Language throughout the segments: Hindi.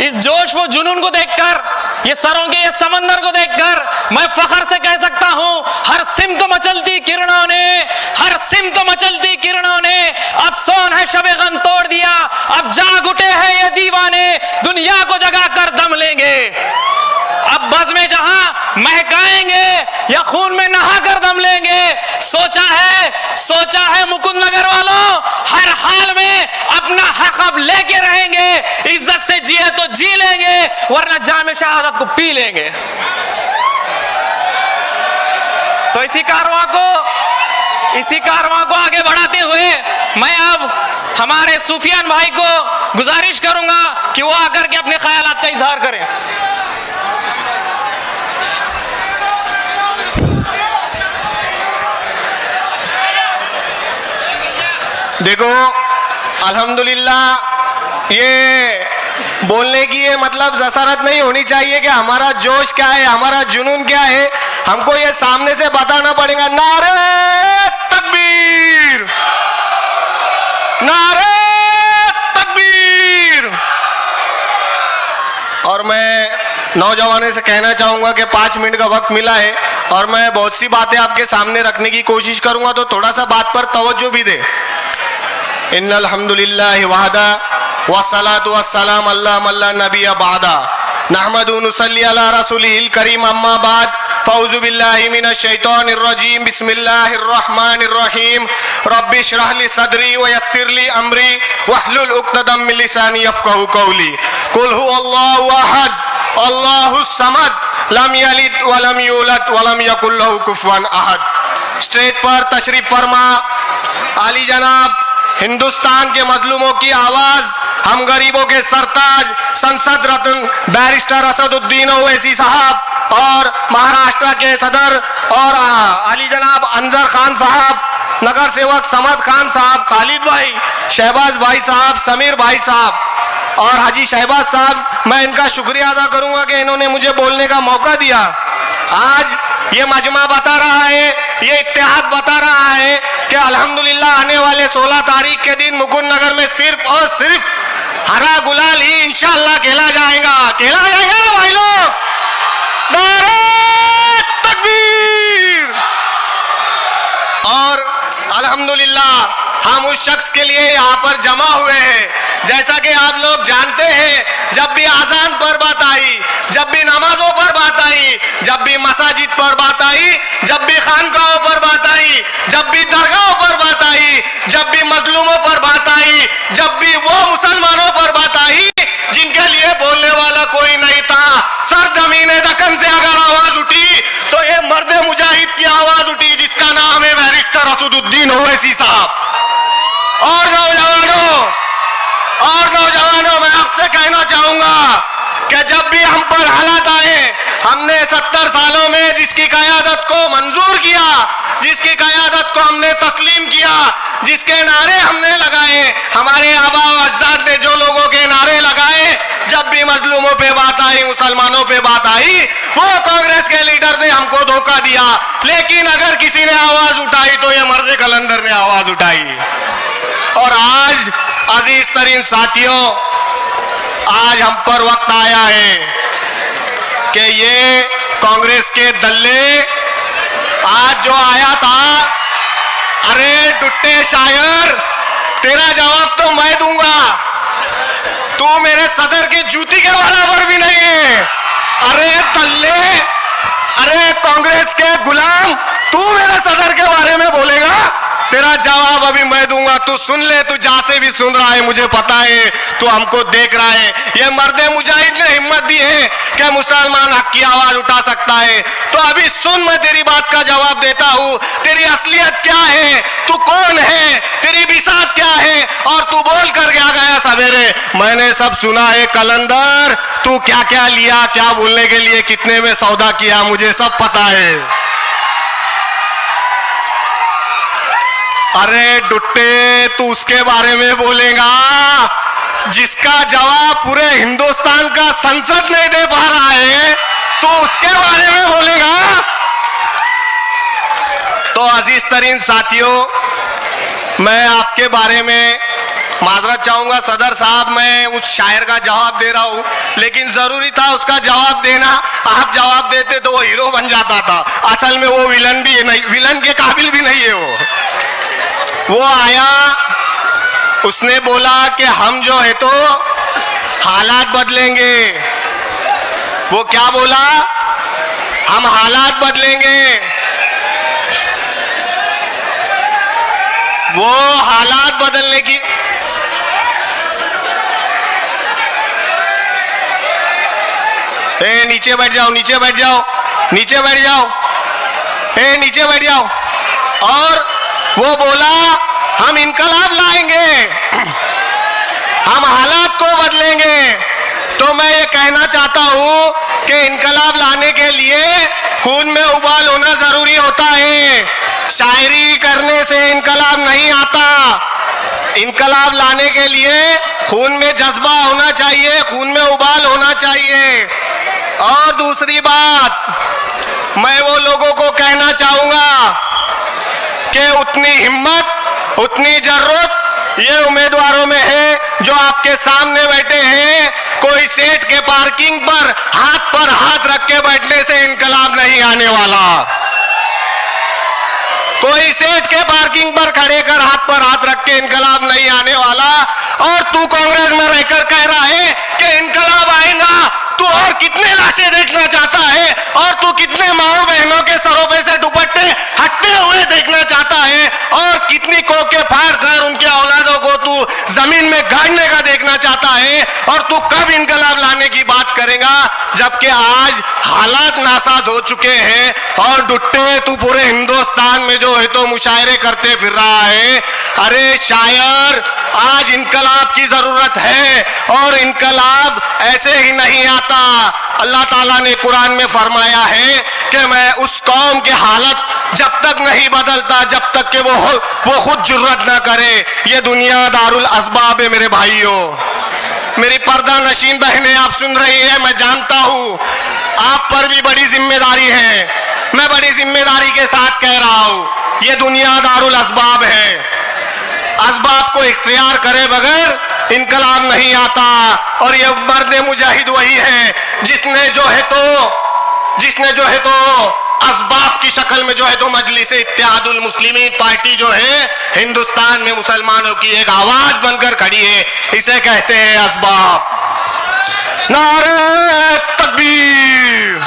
इस जोश व जुनून को देखकर, ये सरों के ये समंदर को देखकर मैं फख्र से कह सकता हूं, हर सिमत मचलती किरणों ने, हर सिमत मचलती किरणों ने अफसोन है शबे गम तोड़ दिया। अब जाग उठे हैं ये दीवाने, दुनिया को जगा कर दम लेंगे। अब बज़ में जहां महकाएंगे या खून में नहा कर दम लेंगे। सोचा है मुकुंद नगर वालों, हर हाल में अपना हक अब लेके रहेंगे। इज्जत से जिए तो जी लेंगे, वरना जाम शहादत को पी लेंगे। तो इसी कारवां को आगे बढ़ाते हुए मैं अब हमारे सूफियान भाई को गुजारिश करूंगा कि वो आकर के अपने ख्यालात का इजहार करें। देखो, अल्हम्दुलिल्लाह, ये बोलने की ये मतलब जसारत नहीं होनी चाहिए कि हमारा जोश क्या है, हमारा जुनून क्या है। हमको ये सामने से बताना पड़ेगा। नारे तकबीर, नारे तकबीर। और मैं नौजवानों से कहना चाहूंगा कि 5 मिनट का वक्त मिला है और मैं बहुत सी बातें आपके सामने रखने की कोशिश करूंगा, तो थोड़ा सा बात पर तवज्जो भी दे। इन्नल हम्दुलिल्लाहि वहदा वस्सलातु वस्सलाम अला मल्ला नबिय्य बादा नहमदु नुसल्ली अला रसूलिहिल करीम अम्मा बाद फ़अऊज़ु बिल्लाहि मिनश शैतानिर रजीम बिस्मिल्लाहिर रहमानिर रहीम रब्बि इश्रह ली सदरी व यस्सिर ली अमरी वहलुल उक़दतम मिन लिसानी यफ़क़हू क़ौली कुल हुवल्लाहु अहद अल्लाहुस समद लम यलिद व लम यूलद व लम यकुल लहू कुफ़ुवन अहद। स्टेज पर तशरीफ फरमा आली जनाब हिंदुस्तान के मजलूमों की आवाज, हम गरीबों के सरताज, संसद रत्न बैरिस्टर असदुद्दीन ओवैसी साहब और महाराष्ट्र के सदर और अली जनाब अंजर खान साहब, नगर सेवक समद खान साहब, खालिद भाई, शहबाज भाई साहब, समीर भाई साहब और हाजी शहबाज साहब, मैं इनका शुक्रिया अदा करूंगा कि इन्होंने मुझे बोलने का मौका दिया। आज ये मजमा बता रहा है, ये इत्तेहाद बता रहा है कि अल्हम्दुलिल्लाह आने वाले 16 तारीख के दिन मुकुंद नगर में सिर्फ और सिर्फ हरा गुलाल ही इंशाअल्लाह खेला जाएगा ना भाई लोग। नारे तकबीर। और अल्हम्दुलिल्लाह हम उस शख्स के लिए यहाँ पर जमा हुए हैं। जैसा कि आप लोग जानते हैं, जब भी आजान पर बात आई, जब भी नमाजों पर बात आई, जब भी मसाजिद पर बात आई, जब भी खानकाहों पर बात आई, जब भी दरगाहों पर बात आई, जब भी मजलूमों पर बात आई, जब भी वो मुसलमानों पर बात आई जिनके लिए बोलने वाला कोई नहीं था, सरजमीन दक्कन से अगर आवाज उठी तो ये मर्द मुजाहिद की आवाज उठी, जिसका नाम है बैरिस्टर असदुद्दीन ओवैसी साहब। और नौजवानों मैं आपसे कहना चाहूंगा कि जब भी हम पर हालात आए, हमने 70 सालों में जिसकी क़यादत को मंजूर किया, जिसकी क़यादत को हमने तस्लीम किया, जिसके नारे हमने लगाए, हमारे आबा व अजदाद ने जो लोगों के नारे लगाए, जब भी मजलूमों पे बात आई, मुसलमानों पे बात आई, वो कांग्रेस के लीडर ने हमको धोखा दिया। लेकिन अगर किसी ने आवाज उठाई तो ये मर्द कलंदर ने आवाज उठाई। और आज अजीज तरीन साथियों, आज हम पर वक्त आया है कि ये कांग्रेस के दल्ले आज जो आया था, अरे डुट्टे शायर, तेरा जवाब तो मैं दूंगा, तू मेरे सदर की जूती के बराबर भी नहीं है। अरे दल्ले, अरे कांग्रेस के गुलाम, तू मेरे सदर के बारे में बोलेगा, तेरा जवाब अभी मैं दूंगा। तू सुन ले, तू जहां से भी सुन रहा है, मुझे पता है तू हमको देख रहा है। ये मर्द मुजाहिद ने हिम्मत दी है कि मुसलमान हक की आवाज उठा सकता है। तो अभी सुन, मैं तेरी बात का जवाब देता हूँ। तेरी असलियत क्या है, तू कौन है, तेरी बिसात क्या है, और तू बोल कर क्या गया सवेरे? मैंने सब सुना है कलंदर, तू क्या क्या लिया, क्या बोलने के लिए कितने में सौदा किया, मुझे सब पता है। अरे डुट्टे, तू उसके बारे में बोलेगा जिसका जवाब पूरे हिंदुस्तान का संसद नहीं दे पा रहा है, तो उसके बारे में बोलेगा। तो अजीज तरीन साथियों, मैं आपके बारे में माजरत चाहूंगा सदर साहब, मैं उस शायर का जवाब दे रहा हूँ, लेकिन जरूरी था उसका जवाब देना। आप जवाब देते तो वो हीरो बन जाता था। असल में वो विलन भी नहीं, विलन के काबिल भी नहीं है वो आया, उसने बोला कि हम जो है तो हालात बदलेंगे। वो क्या बोला? हम हालात बदलेंगे। वो हालात बदलने की नीचे बैठ जाओ, नीचे बैठ जाओ, नीचे बैठ जाओ, नीचे बैठ जाओ। और वो बोला हम इनकलाब लाएंगे, हम हालात को बदलेंगे। तो मैं ये कहना चाहता हूं कि इनकलाब लाने के लिए खून में उबाल होना जरूरी होता है। शायरी करने से इनकलाब नहीं आता। इनकलाब लाने के लिए खून में जज्बा होना चाहिए, खून में उबाल होना चाहिए। और दूसरी बात, मैं वो लोगों को कहना चाहूंगा कि उतनी हिम्मत, उतनी जरूरत ये उम्मीदवारों में है जो आपके सामने बैठे हैं। कोई सेठ के पार्किंग पर हाथ रख के बैठने से इनकलाब नहीं आने वाला। कोई सेठ के पार्किंग पर खड़े कर हाथ रख के इनकलाब नहीं आने वाला। और तू कांग्रेस में रहकर कह रहा है कि इनकलाब आएगा। तू और कितने लाशें देखना चाहता है, और तू कितने माओ बहनों के सरों पे से दुपट्टे हटते हुए देखना चाहता है, और कितनी कोके फाड़ कर उनके औलादों को तू जमीन में गाड़ने का देखना चाहता है। और तू कब इनकलाब लाने की बात करेगा, जबकि आज हालात नासाज हो चुके हैं। और डुट्टे तू पूरे हिंदुस्तान में जो है तो मुशायरे करते फिर रहा है। अरे शायर, आज इनकलाब की जरूरत है, और इनकलाब ऐसे ही नहीं आता। अल्लाह ताला ने कुरान में फरमाया है कि मैं उस कौम के हालत जब तक नहीं बदलता जब तक कि वो खुद जुर्रत ना करे। ये दुनिया दारुल असबाब है मेरे भाइयों, मेरी पर्दा नशीन बहनें, आप सुन रही है। मैं जानता हूं आप पर भी बड़ी जिम्मेदारी है, मैं बड़ी जिम्मेदारी के साथ कह रहा हूं। ये दुनिया दारुल असबाब है, असबाब को इख्तियार करे बगैर इनकलाब नहीं आता। और ये मर्द मुजाहिद वही है जिसने जो है तो असबाब की शक्ल में जो है तो मजलिस इत्तेहादुल मुस्लिमीन पार्टी जो है हिंदुस्तान में मुसलमानों की एक आवाज बनकर खड़ी है। इसे कहते हैं असबाब। नारे तकबीर,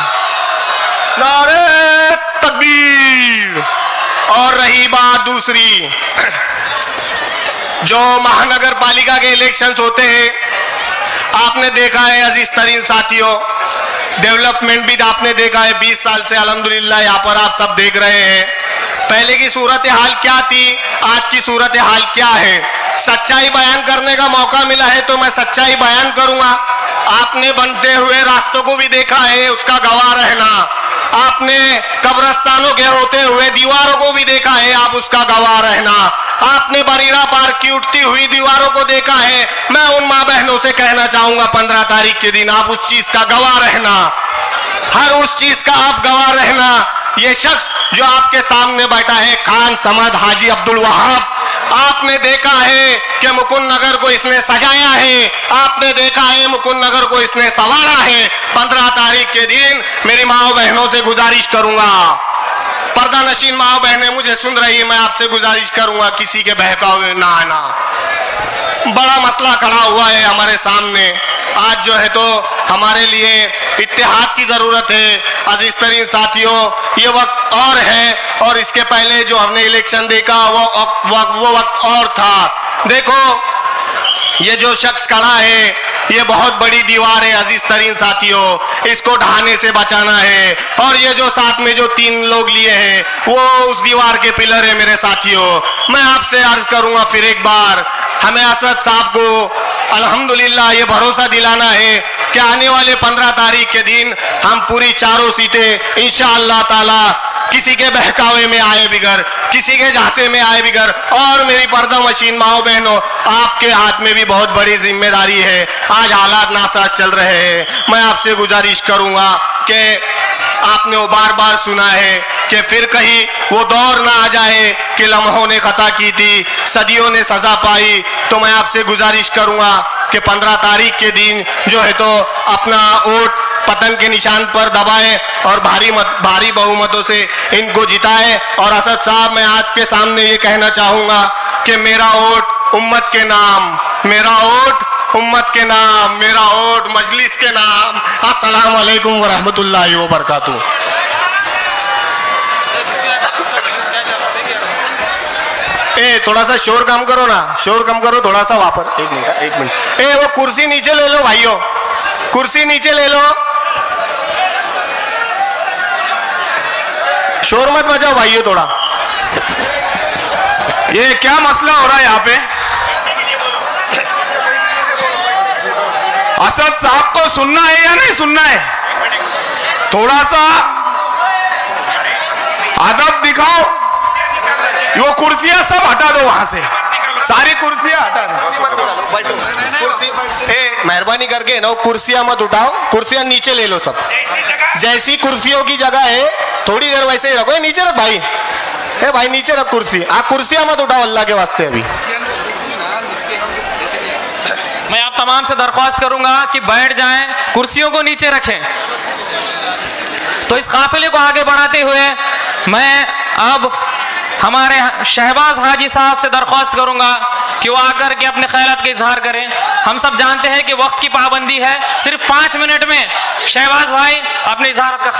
नारे तकबीर। और रही बात दूसरी, जो महानगर पालिका के इलेक्शंस होते हैं, आपने देखा है अजीज तरीन साथियों, डेवलपमेंट भी आपने देखा है। 20 साल से अल्हम्दुलिल्लाह यहाँ पर आप सब देख रहे हैं। पहले की सूरत हाल क्या थी, आज की सूरत हाल क्या है। सच्चाई बयान करने का मौका मिला है तो मैं सच्चाई बयान करूंगा। आपने बनते हुए रास्तों को भी देखा है, उसका गवाह रहना। आपने कब्रस्तानों के होते हुए दीवारों को भी देखा है, आप उसका गवाह रहना। आपने बरीरा पार्क की उठती हुई दीवारों को देखा है। मैं उन माँ बहनों से कहना चाहूंगा 15 तारीख के दिन आप उस चीज का गवाह रहना, हर उस चीज का आप गवाह रहना। ये शख्स जो आपके सामने बैठा है, खान समद हाजी अब्दुल वहाब, आपने देखा है कि मुकुंद नगर को इसने सजाया है, आपने देखा है मुकुंद नगर को इसने संवारा है। 15 तारीख के दिन मेरी माओ बहनों से गुजारिश करूंगा, पर्दा नशीन माओ बहनें मुझे सुन रही है, मैं आपसे गुजारिश करूंगा किसी के बहकावे ना आना। बड़ा मसला खड़ा हुआ है हमारे सामने। आज जो है तो हमारे लिए इत्तेहाद की जरूरत है। अजीज तरीन साथियों, ये वक्त और है, और इसके पहले जो हमने इलेक्शन देखा वो वक्त और था। देखो ये जो शख्स खड़ा है ये बहुत बड़ी दीवार है अजीज तरीन साथियों, इसको ढहाने से बचाना है। और ये जो साथ में जो 3 लोग लिए हैं वो उस दीवार के पिलर है मेरे साथियों। मैं आपसे अर्ज करूंगा फिर एक बार, हमें असद साहब को अल्हम्दुलिल्लाह ये भरोसा दिलाना है कि आने वाले 15 तारीख के दिन हम पूरी 4 सीटें इंशाअल्लाह ताला किसी के बहकावे में आए बिगर, किसी के झांसे में आए बिगर। और मेरी पर्दा मशीन माओ बहनों, आपके हाथ में भी बहुत बड़ी जिम्मेदारी है। आज हालात नासाज चल रहे हैं, मैं आपसे गुजारिश करूंगा कि आपने वो बार बार सुना है कि फिर कहीं वो दौर ना आ जाए कि लम्हों ने खता की थी, सदियों ने सजा पाई। तो मैं आपसे गुजारिश करूंगा कि 15 तारीख के दिन जो है तो अपना वोट पतन के निशान पर दबाए और भारी बहुमतों से इनको जिताए। और असद साहब, मैं आज के सामने ये कहना चाहूंगा कि मेरा वोट उम्मत के नाम, मेरा वोट उम्मत के नाम, मेरा वोट मजलिस के नाम। अस्सलाम वालेकुम वरहमतुल्लाहि वबरकातुहू। थोड़ा सा शोर कम करो ना, शोर कम करो थोड़ा सा वहां पर। एक मिनट। वो कुर्सी नीचे ले लो भाइयों, कुर्सी नीचे ले लो, शोर मत मचाओ भाइयों थोड़ा। ये क्या मसला हो रहा है यहाँ पे? असद साहब को सुनना है या नहीं सुनना है? थोड़ा सा अदब दिखाओ। वो कुर्सियां सब हटा दो वहां से, सारी कुर्सियां हटा दो। कुर्सी मेहरबानी करके ना कुर्सियां मत उठाओ, कुर्सियां नीचे ले लो सब। जैसी कुर्सियों की जगह है थोड़ी देर वैसे ही रखो। नीचे रख भाई, भाई नीचे रख कुर्सी। आप कुर्सियां मत उठाओ अल्लाह के वास्ते। अभी मैं आप तमाम से दरख्वास्त करूंगा कि बैठ जाएं, कुर्सियों को नीचे रखें। तो इस काफिले को आगे बढ़ाते हुए मैं अब हमारे शहबाज हाजी साहब से दरख्वास्त करूंगा कि वो आकर के अपने ख्यालात का इजहार करें। हम सब जानते हैं कि वक्त की पाबंदी है, सिर्फ 5 मिनट में शहबाज भाई अपने इजहार का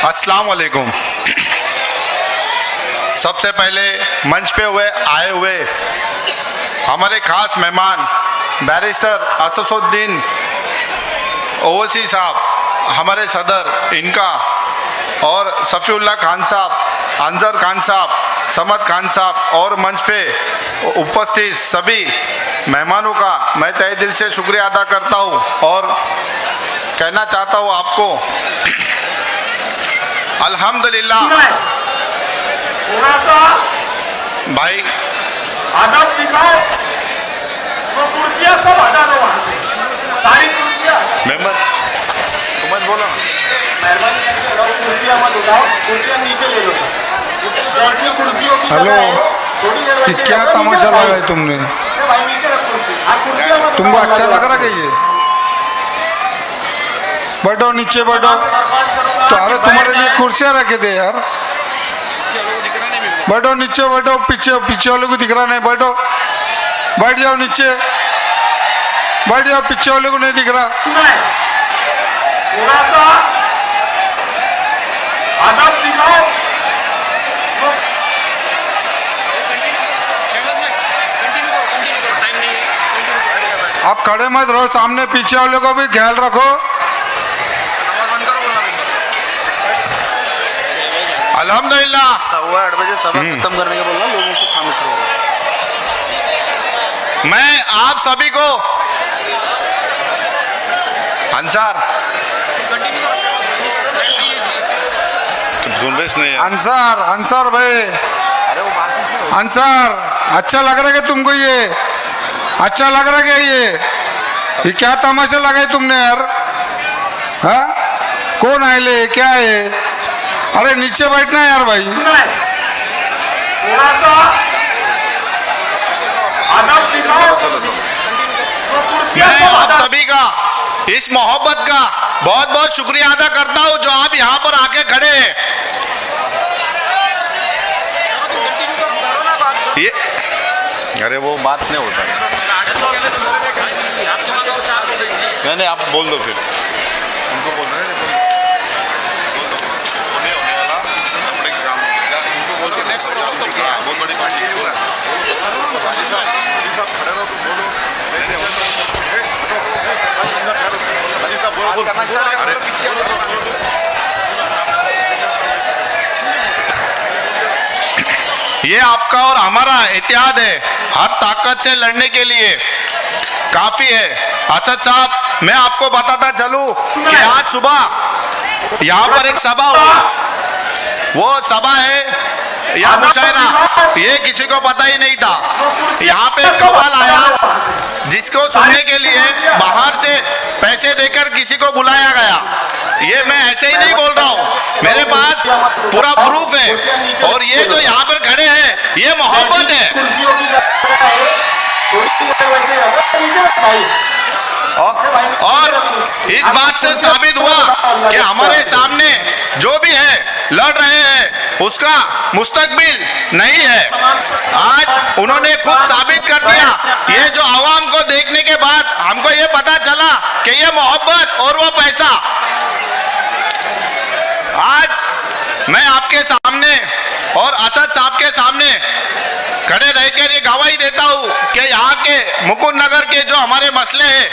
अस्सलाम वालेकुम। सबसे पहले मंच पे आए हुए हमारे खास मेहमान बैरिस्टर असदुद्दीन ओवैसी साहब, हमारे सदर इनका, और सफ़ीउल्लाह खान साहब, अंजर खान साहब, समद खान साहब और मंच पे उपस्थित सभी मेहमानों का मैं तहे दिल से शुक्रिया अदा करता हूँ। और कहना चाहता हूँ आपको, अल्हम्दुलिल्लाह भाई अदब दिखाओ। वो कुर्सियां सब हटा दो वहां से, सारी कुर्सियां। मेंबर तुम मत बोलो, मेहरबानी करके कुर्सियां मत उठाओ, कुर्सियां नीचे ले लो। जैसी कुर्सियों की हेलो, जगह है, थोड़ी देर कि वैसे क्या रखो। तमाशा नीचे लगा है तुमने? भाई नीचे रख कुर्सी। आप कुर्सियां मत तुमको उठाओ, अच्छा अल्लाह लग रहा है ये? बैठो नीचे बैठो। तो अरे तुम्हारे लिए कुर्सियां रखे थे यार। बैठो नीचे बैठो, पीछे पीछे वाले को दिख रहा नहीं, बैठो, बैठ जाओ नीचे, बैठ जाओ, पीछे वाले को नहीं दिख रहा। थोड़ा सा अदब दिखाओ। आप खड़े मत रहो, सामने पीछे वाले को भी ख्याल रखो। अल्हम्दुलिल्लाह 8:15 बजे सभा खत्म करने के बोलना, लोगों को खामोश रहो। मैं आप सभी को अंसार सुन रहे नहीं? अंसार, अंसार भाई, अंसार, अच्छा लग रहा है तुमको? ये अच्छा लग रहा है? ये क्या तमाशा लगाए तुमने यार? हाँ, कौन आए ले, क्या है? अरे नीचे बैठना है यार भाई। थोड़ा सा अदब दिखाओ। मैं आप सभी का इस मोहब्बत का बहुत बहुत शुक्रिया अदा करता हूं जो आप यहाँ पर आके खड़े हैं। ये अरे वो बात नहीं होता, नहीं आप बोल दो, फिर उनको बोल रहे हैं बहुत बड़ी पार्टी है। खड़े रहो, तुम बोलो। ये आपका और हमारा इतिहाद है, हर ताकत से लड़ने के लिए काफी है। असद साहब, मैं आपको बताता चलूं कि आज सुबह यहाँ पर एक सभा हुई, वो सभा है या मुशायरा, ये किसी को पता ही नहीं था। यहाँ पे कव्वाल आया जिसको सुनने के लिए बाहर से पैसे देकर किसी को बुलाया गया। ये मैं ऐसे ही नहीं बोल रहा हूँ, मेरे पास पूरा प्रूफ है। और ये जो यहाँ पर खड़े हैं, ये मोहब्बत है। और इस बात से साबित हुआ कि हमारे सामने जो भी है लड़ रहे हैं उसका मुस्तकबिल नहीं है। आज उन्होंने खुद साबित कर दिया। ये जो आवाम को देखने के बाद हमको ये पता चला कि ये मोहब्बत और वो पैसा। आज मैं आपके सामने और असद साहब के सामने खड़े रहकर ये गवाही देता हूँ कि यहाँ के मुकुंद नगर के जो हमारे मसले हैं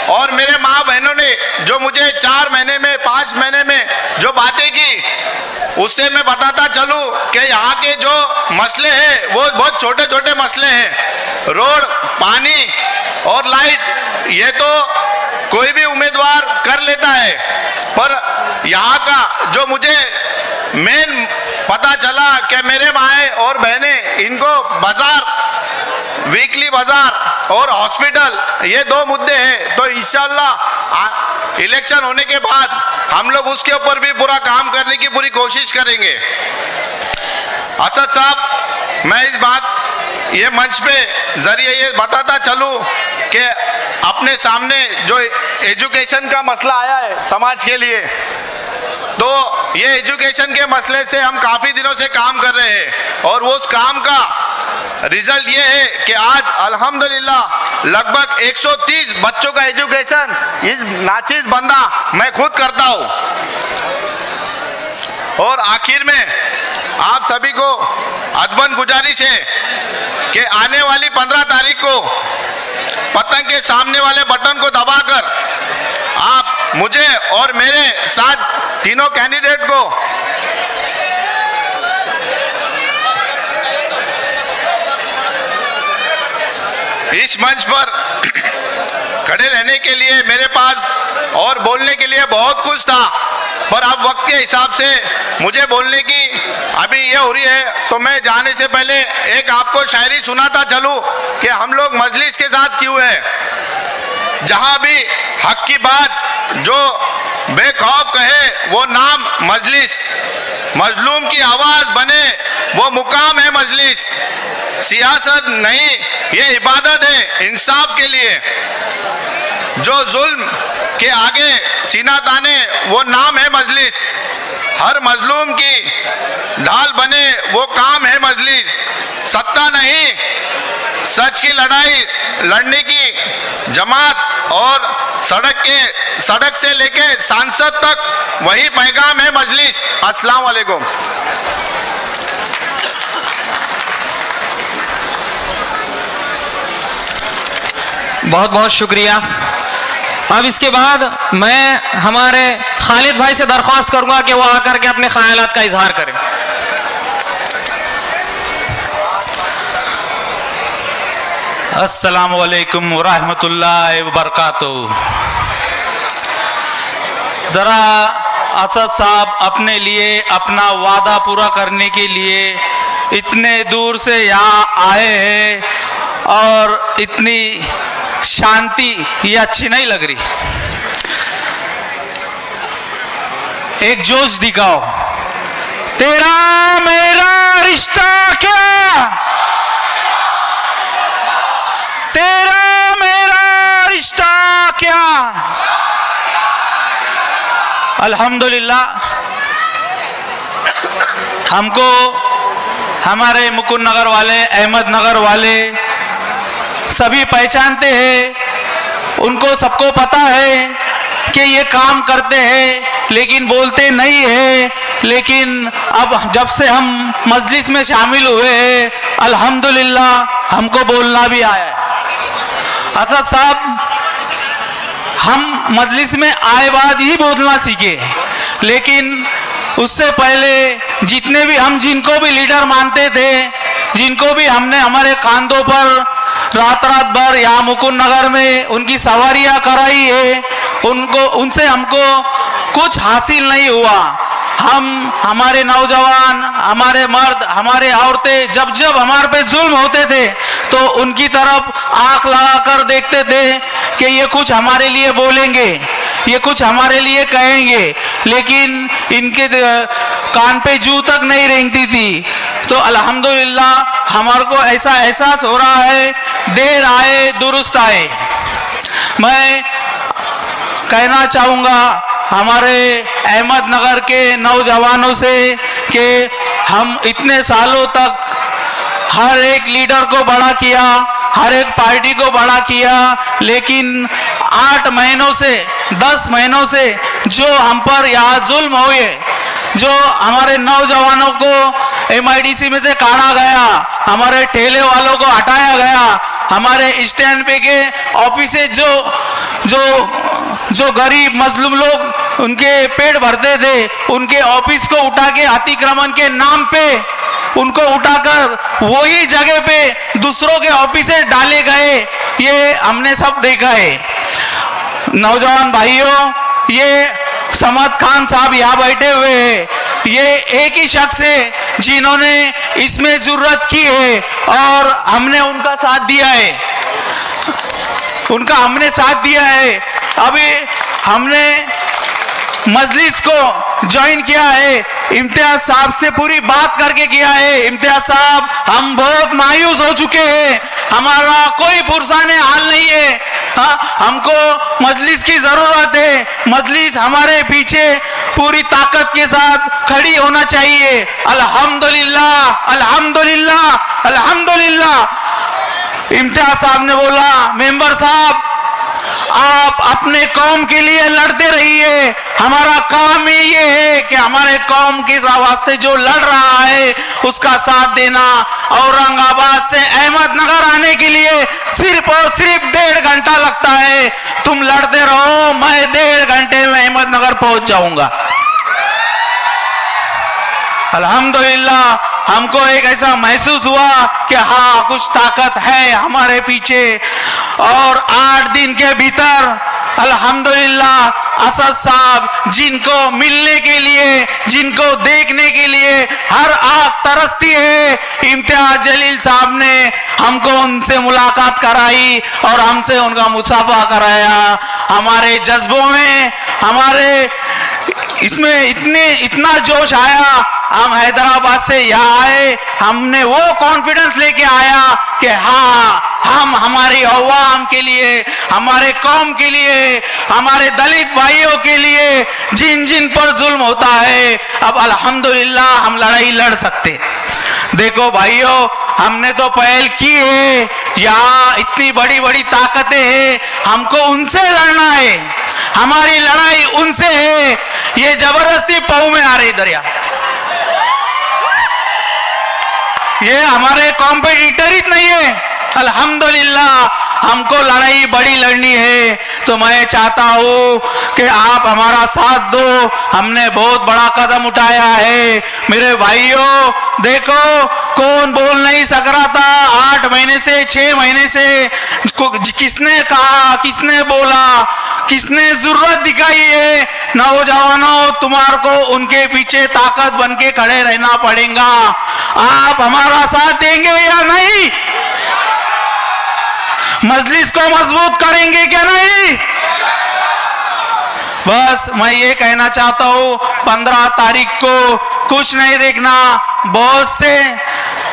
और मेरे माँ बहनों ने जो मुझे 4 महीने में 5 महीने में जो बातें की, उससे मैं बताता चलूँ कि यहाँ के जो मसले हैं वो बहुत छोटे छोटे मसले हैं। रोड, पानी और लाइट ये तो कोई भी उम्मीदवार कर लेता है, पर यहाँ का जो मुझे मेन पता चला कि मेरे माए और बहने, इनको बाजार, वीकली बाजार और हॉस्पिटल, ये 2 मुद्दे हैं। तो इंशाल्लाह इलेक्शन होने के बाद हम लोग उसके ऊपर भी पूरा काम करने की पूरी कोशिश करेंगे। असद साहब, मैं इस बात ये मंच पे जरिए ये बताता चलूं कि अपने सामने जो एजुकेशन का मसला आया है समाज के लिए, तो ये एजुकेशन के मसले से हम काफी दिनों से काम कर रहे हैं और वो उस काम का रिजल्ट ये है कि आज अल्हम्दुलिल्लाह लगभग 130 बच्चों का एजुकेशन इस नाचीज बंदा मैं खुद करता हूँ। और आखिर में आप सभी को अदबन गुजारिश है कि आने वाली 15 तारीख को पतंग के सामने वाले बटन को दबाकर आप मुझे और मेरे साथ तीनों कैंडिडेट को इस मंच पर खड़े रहने के लिए, मेरे पास और बोलने के लिए बहुत कुछ था, पर अब वक्त के हिसाब से मुझे बोलने की अभी ये हो रही है। तो मैं जाने से पहले एक आपको शायरी सुनाता चलूं कि हम लोग मजलिस के साथ क्यों है। जहां भी हक की बात जो बेखौफ कहे वो नाम मजलिस, मजलूम की आवाज बने वो मुकाम है मजलिस। सियासत नहीं, ये इबादत है इंसाफ के लिए। जो जुल्म के आगे सीना ताने वो नाम है मजलिस। हर मजलूम की ढाल बने वो काम है मजलिस। सत्ता नहीं, सच की लड़ाई लड़ने की जमात और सड़क से लेके सांसद तक वही पैगाम है मजलिस। अस्सलाम वालेकुम। बहुत बहुत शुक्रिया। अब इसके बाद मैं हमारे खालिद भाई से दरख्वास्त करूंगा कि वो आकर के अपने ख्यालात का इजहार करें। अस्सलामु अलैकुम वरहमतुल्लाहि वबरकातुहू। ज़रा असद साहब अपने लिए अपना वादा पूरा करने के लिए इतने दूर से यहाँ आए हैं और इतनी शांति ये अच्छी नहीं लग रही। एक जोश दिखाओ। तेरा मेरा रिश्ता क्या, तेरा मेरा रिश्ता क्या। अल्हम्दुलिल्लाह हमको हमारे मुकुंद नगर वाले, अहमद नगर वाले सभी पहचानते हैं। उनको सबको पता है कि ये काम करते हैं लेकिन बोलते नहीं है। लेकिन अब जब से हम मजलिस में शामिल हुए हैं अल्हम्दुलिल्लाह हमको बोलना भी आया है। असद साहब, हम मजलिस में आए बाद ही बोलना सीखे, लेकिन उससे पहले जितने भी हम जिनको भी लीडर मानते थे, जिनको भी हमने हमारे कांधों पर रात रात भर यहाँ मुकुंद नगर में उनकी सवारियां कराई है, उनसे हमको कुछ हासिल नहीं हुआ। हमारे नौजवान, हमारे मर्द, हमारे औरतें जब जब हमारे पे जुल्म होते थे तो उनकी तरफ आंख लगाकर देखते थे कि ये कुछ हमारे लिए बोलेंगे, ये कुछ हमारे लिए कहेंगे, लेकिन इनके कान पे जू तक नहीं रेंगती थी। तो अल्हम्दुलिल्लाह हमारे को ऐसा एहसास हो रहा है, देर आए दुरुस्त आए। मैं कहना चाहूँगा हमारे अहमदनगर के नौजवानों से कि हम इतने सालों तक हर एक लीडर को बड़ा किया, हर एक पार्टी को बड़ा किया, लेकिन 8 महीनों से 10 महीनों से जो हम पर यहाँ जुल्म हुए, जो हमारे नौजवानों को MIDC में से काढ़ा गया, हमारे ठेले वालों को हटाया गया, हमारे स्टैंड पे के ऑफिस से जो गरीब मजलूम लोग उनके पेट भरते थे, उनके ऑफिस को उठा के अतिक्रमण के नाम पे उनको उठाकर वही जगह पे दूसरों के ऑफिस से डाले गए, ये हमने सब देखा है। नौजवान भाइयों, ये समद खान साहब यहाँ बैठे हुए हैं, ये एक ही शख्स है जिन्होंने इसमें जुर्रत की है और हमने उनका साथ दिया है, हमने साथ दिया है। अभी हमने मजलिस को ज्वाइन किया है, इम्तियाज साहब से पूरी बात करके किया है। इम्तियाज साहब, हम बहुत मायूस हो चुके हैं, हमारा कोई पुरसाने हाल नहीं है, हमको मजलिस की जरूरत है, मजलिस हमारे पीछे पूरी ताकत के साथ खड़ी होना चाहिए। अल्हम्दुलिल्लाह, अल्हम्दुलिल्लाह, अल्हम्दुलिल्लाह। इम्तियाज साहब ने बोला, मेंबर साहब आप अपने कौम के लिए लड़ते रहिए, हमारा काम ही ये है कि हमारे कौम के वास्ते जो लड़ रहा है उसका साथ देना। औरंगाबाद से अहमदनगर आने के लिए सिर्फ और सिर्फ 1.5 घंटा लगता है, तुम लड़ते रहो, मैं 1.5 घंटे में अहमदनगर पहुंच जाऊंगा। अल्हम्दुलिल्लाह हमको एक ऐसा महसूस हुआ कि हाँ, कुछ ताकत है हमारे पीछे। और 8 दिन के भीतर अल्हम्दुलिल्लाह असद साहब, जिनको मिलने के लिए, जिनको देखने के लिए हर आंख तरसती है, इम्तियाज जलील साहब ने हमको उनसे मुलाकात कराई और हमसे उनका मुसाफा कराया। हमारे जज्बों में, हमारे इसमें इतना जोश आया, हम हैदराबाद से यहाँ आए, हमने वो कॉन्फिडेंस लेके आया कि हाँ, हम हमारी अवाम के लिए, हमारे कौम के लिए, हमारे दलित भाइयों के लिए जिन जिन पर जुल्म होता है, अब अल्हम्दुलिल्लाह हम लड़ाई लड़ सकते। देखो भाइयों, हमने तो पहल की है, यहाँ इतनी बड़ी बड़ी ताकतें हैं, हमको उनसे लड़ना है, हमारी लड़ाई उनसे है। ये जबरदस्ती पाँव में आ रही दरिया, ये हमारे कॉम्पिटिटर ही नहीं है। अल्हम्दुलिल्लाह हमको लड़ाई बड़ी लड़नी है, तो मैं चाहता हूँ कि आप हमारा साथ दो। हमने बहुत बड़ा कदम उठाया है मेरे भाइयों। देखो, कौन बोल नहीं सक रहा था 8 महीने से, 6 महीने से, किसने कहा, किसने बोला, किसने जरूरत दिखाई है। नौजवानों, तुम्हारे को उनके पीछे ताकत बन के खड़े रहना पड़ेगा। आप हमारा साथ देंगे या नहीं? मजलिस को मजबूत करेंगे क्या नहीं? बस मैं ये कहना चाहता हूँ, 15 तारीख को कुछ नहीं देखना, बहुत से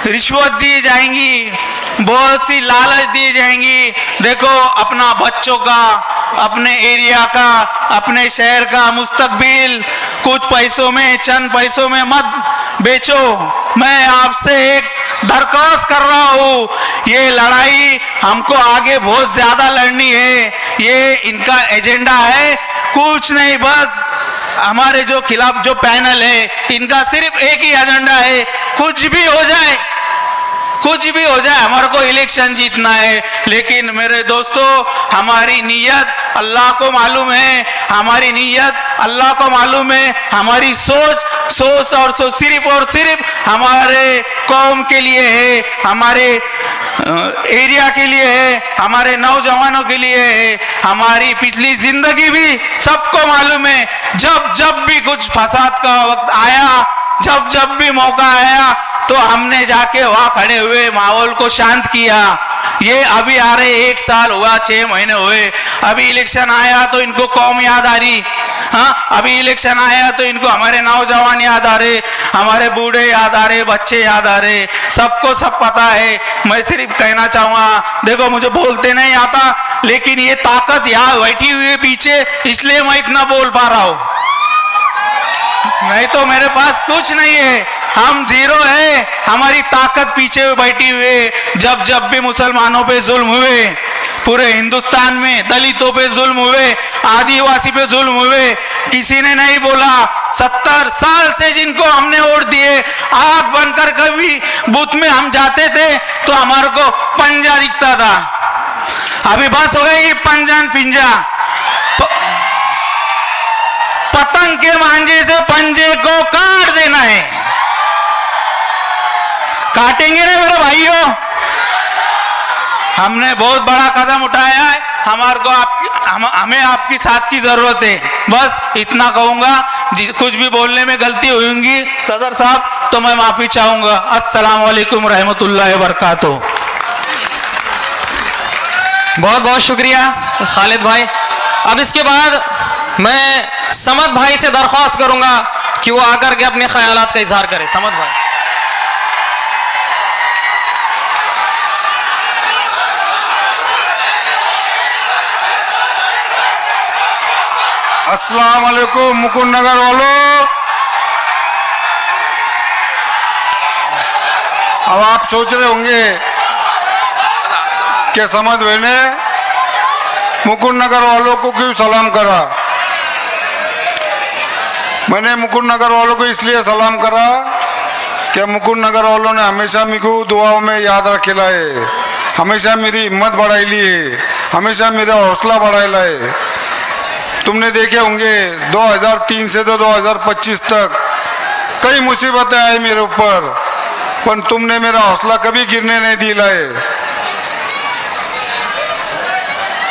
रिश्वत दी जाएंगी, बहुत सी लालच दी जाएंगी। देखो, अपना बच्चों का, अपने एरिया का, अपने शहर का मुस्तकबिल कुछ पैसों में, चंद पैसों में मत बेचो। मैं आपसे एक दरख्वास्त कर रहा हूँ, ये लड़ाई हमको आगे बहुत ज्यादा लड़नी है। ये इनका एजेंडा है, कुछ नहीं, बस हमारे जो खिलाफ जो पैनल है, इनका सिर्फ एक ही एजेंडा है, कुछ भी हो जाए, कुछ भी हो जाए, हमारे को इलेक्शन जीतना है। लेकिन मेरे दोस्तों, हमारी नीयत अल्लाह को मालूम है, हमारी नीयत अल्लाह को मालूम है, हमारी सोच सोच और सिर्फ हमारे कौम के लिए है, हमारे एरिया के लिए है, हमारे नौजवानों के लिए है। हमारी पिछली जिंदगी भी सबको मालूम है, जब भी कुछ फसाद का वक्त आया, जब भी मौका आया तो हमने जाके वहां खड़े हुए माहौल को शांत किया। ये अभी आ रहे 1 साल हुआ, 6 महीने हुए, अभी इलेक्शन आया तो इनको कौम याद आ रही। हाँ, अभी इलेक्शन आया तो इनको हमारे नौजवान याद आ रहे, हमारे बूढ़े याद आ रहे, बच्चे याद आ रहे, सबको सब पता है। मैं सिर्फ कहना चाहूंगा, देखो मुझे बोलते नहीं आता, लेकिन ये ताकत यहाँ बैठी हुई है पीछे, इसलिए मैं इतना बोल पा रहा हूं, नहीं तो मेरे पास कुछ नहीं है, हम जीरो है। हमारी ताकत पीछे बैठी हुई है। जब भी मुसलमानों पे जुल्म हुए, पूरे हिंदुस्तान में दलितों पे जुल्म हुए, आदिवासी पे जुल्म हुए, किसी ने नहीं बोला। 70 साल से जिनको हमने वोट दिए, आग बनकर कभी बूथ में हम जाते थे तो हमारे को पंजा दिखता था। अभी बस हो गई पंजान पिंजा, पतंग के मांझे से पंजे को काट देना है। काटेंगे ना मेरे भाइयों, हमने बहुत बड़ा कदम उठाया है, हमारे को हमें आपकी साथ की जरूरत है। बस इतना कहूंगा, कुछ भी बोलने में गलती होगी सदर साहब तो मैं माफी चाहूंगा। अस्सलाम वालेकुम रहमतुल्लाहि व बरकातहू। बहुत बहुत शुक्रिया खालिद भाई। अब इसके बाद मैं समद भाई से दरख्वास्त करूंगा कि वो आकर के अपने ख्यालात का इजहार करे। समद भाई। अस्सलाम वालेकुम मुकुंद नगर वालों। अब आप सोच रहे होंगे कि समद भाई ने मुकुंद नगर वालों को क्यों सलाम करा। मैंने मुकुंद नगर वालों को इसलिए सलाम करा कि मुकुंद नगर वालों ने हमेशा मेरे को दुआओं में याद रखेला है, हमेशा मेरी हिम्मत बढ़ाई ली है, हमेशा मेरा हौसला बढ़ाई है। तुमने देखे होंगे 2003 से तो 2025 तक कई मुसीबतें आई मेरे ऊपर, पर तुमने मेरा हौसला कभी गिरने नहीं दिला है।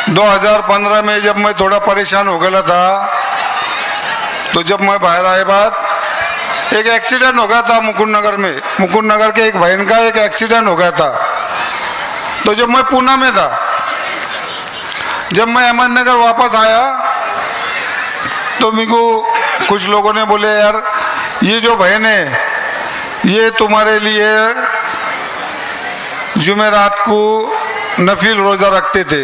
2015 में जब मैं थोड़ा परेशान हो गया था, तो जब मैं बाहर आए बाद एक एक्सीडेंट हो गया था मुकुंद नगर में। मुकुंद नगर के एक बहन का एक एक्सीडेंट हो गया था। तो जब मैं पूना में था, जब मैं अहमदनगर वापस आया तो मेरे को कुछ लोगों ने बोले, यार ये जो बहन है ये तुम्हारे लिए जुमेरात को नफिल रोज़ा रखते थे।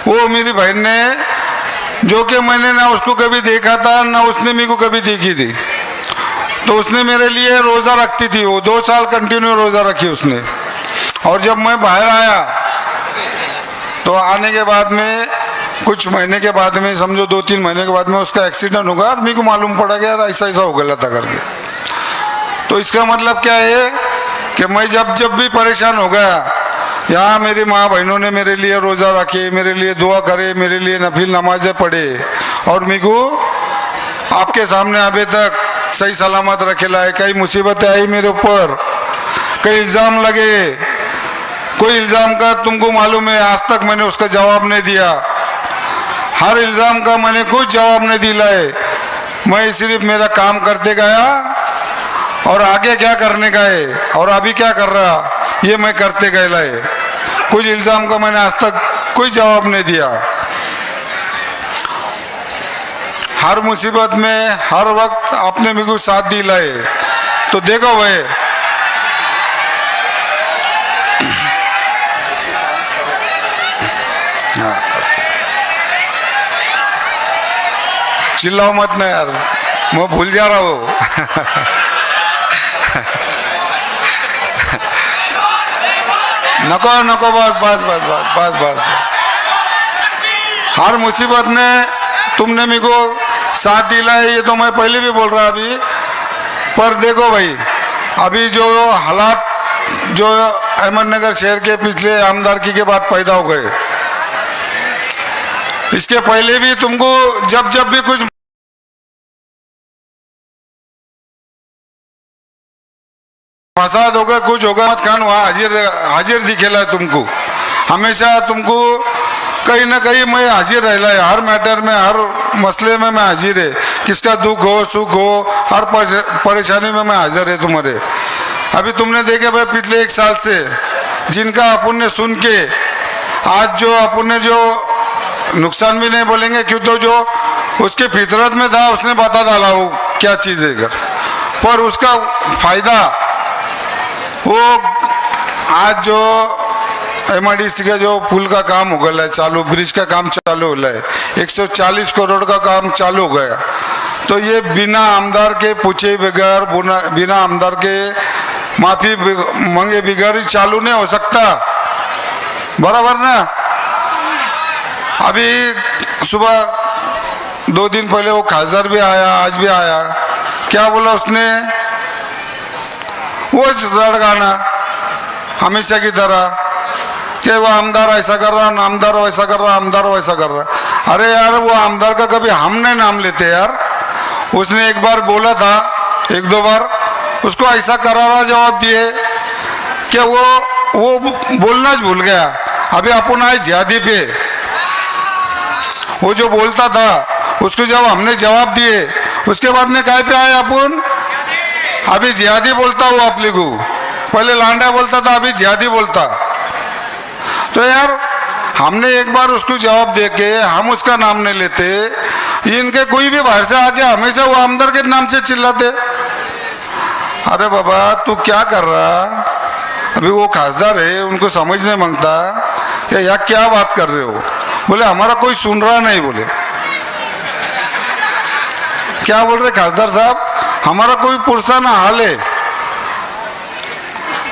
वो मेरी बहन ने, जो कि मैंने ना उसको कभी देखा था ना उसने मेरे को कभी देखी थी, तो उसने मेरे लिए रोज़ा रखती थी। वो 2 साल कंटिन्यू रोज़ा रखी उसने। और जब मैं बाहर आया तो आने के बाद में कुछ महीने के बाद में, समझो 2-3 महीने के बाद में उसका एक्सीडेंट हो गया और मेरे को मालूम पड़ा कि यार ऐसा ऐसा हो गया था करके। तो इसका मतलब क्या है कि मैं जब भी परेशान हो गया, यहाँ मेरी माँ बहनों ने मेरे लिए रोज़ा रखे, मेरे लिए दुआ करे, मेरे लिए नफिल नमाजें पढ़े और मेरे को आपके सामने अभी तक सही सलामत रखेला है। कई मुसीबतें आई मेरे ऊपर, कई इल्ज़ाम लगे, कोई इल्ज़ाम का तुमको मालूम है आज तक मैंने उसका जवाब नहीं दिया। हर इल्ज़ाम का मैंने कुछ जवाब नहीं दिला है। मैं सिर्फ मेरा काम करते गया और आगे क्या करने का है और अभी क्या कर रहा ये मैं करते गया है। कुछ इल्ज़ाम का मैंने आज तक कोई जवाब नहीं दिया। हर मुसीबत में हर वक्त आपने मेरे को साथ दिला है। तो देखो भाई, चिल्लाओ मत ना यार, मैं भूल जा रहा हूँ। नको नको बस बस बस बस बस। हर मुसीबत में तुमने मेरे को साथ दिला है, ये तो मैं पहले भी बोल रहा अभी। पर देखो भाई, अभी जो हालात जो अहमदनगर शहर के पिछले आमदारकी के बाद पैदा हो गए, इसके पहले भी तुमको जब भी कुछ फसाद होगा कुछ होगा, अहमद खान वहाँ हाजिर दिखेला है तुमको, हमेशा तुमको कहीं ना कहीं मैं हाजिर रहला है, हर मैटर में हर मसले में मैं हाजिर है, किसका दुख हो सुख हो हर परेशानी में मैं हाजिर है तुम्हारे। अभी तुमने देखे भाई पिछले 1 साल से जिनका अपन ने सुन के आज जो अपन ने जो नुकसान भी नहीं बोलेंगे क्यों, तो जो उसके फितरत में था उसने बता डाला वो क्या चीज़ है घर, पर उसका फायदा वो आज जो MIDC का जो पुल का काम हो गया है चालू, ब्रिज का काम चालू हो गया है, 140 करोड़ का काम चालू हो गया, तो ये बिना आमदार के पूछे बगैर बिना आमदार के माफी मांगे बगैर ही चालू नहीं हो सकता, बराबर ना। अभी सुबह 2 दिन पहले वो खासदार भी आया, आज भी आया, क्या बोला उसने, वो लड़काना हमेशा की तरह कि वो आमदार ऐसा कर रहा, नामदार वैसा कर रहा, आमदार वैसा कर रहा। अरे यार वो आमदार का कभी हमने नाम लेते यार, उसने एक बार बोला था 1-2 बार, उसको ऐसा करारा जवाब दिए कि वो बोलना भूल गया। अभी अपन आए जिहादी पे, वो जो बोलता था उसको जब हमने जवाब दिए उसके बाद में काय पे आए अपन, अभी जिहादी बोलता हुआ अपने को, पहले लांडा बोलता था अभी जिहादी बोलता। तो यार हमने एक बार उसको जवाब दे के हम उसका नाम नहीं लेते, इनके कोई भी बाहर से आके हमेशा वो आमदार के नाम से चिल्लाते। अरे बाबा तू क्या कर रहा, अभी वो खासदार है उनको समझ नहीं मांगता कि यार क्या बात कर रहे हो, बोले हमारा कोई सुन रहा नहीं, बोले क्या बोल रहे खासदार साहब, हमारा कोई पुरसाना हाल है।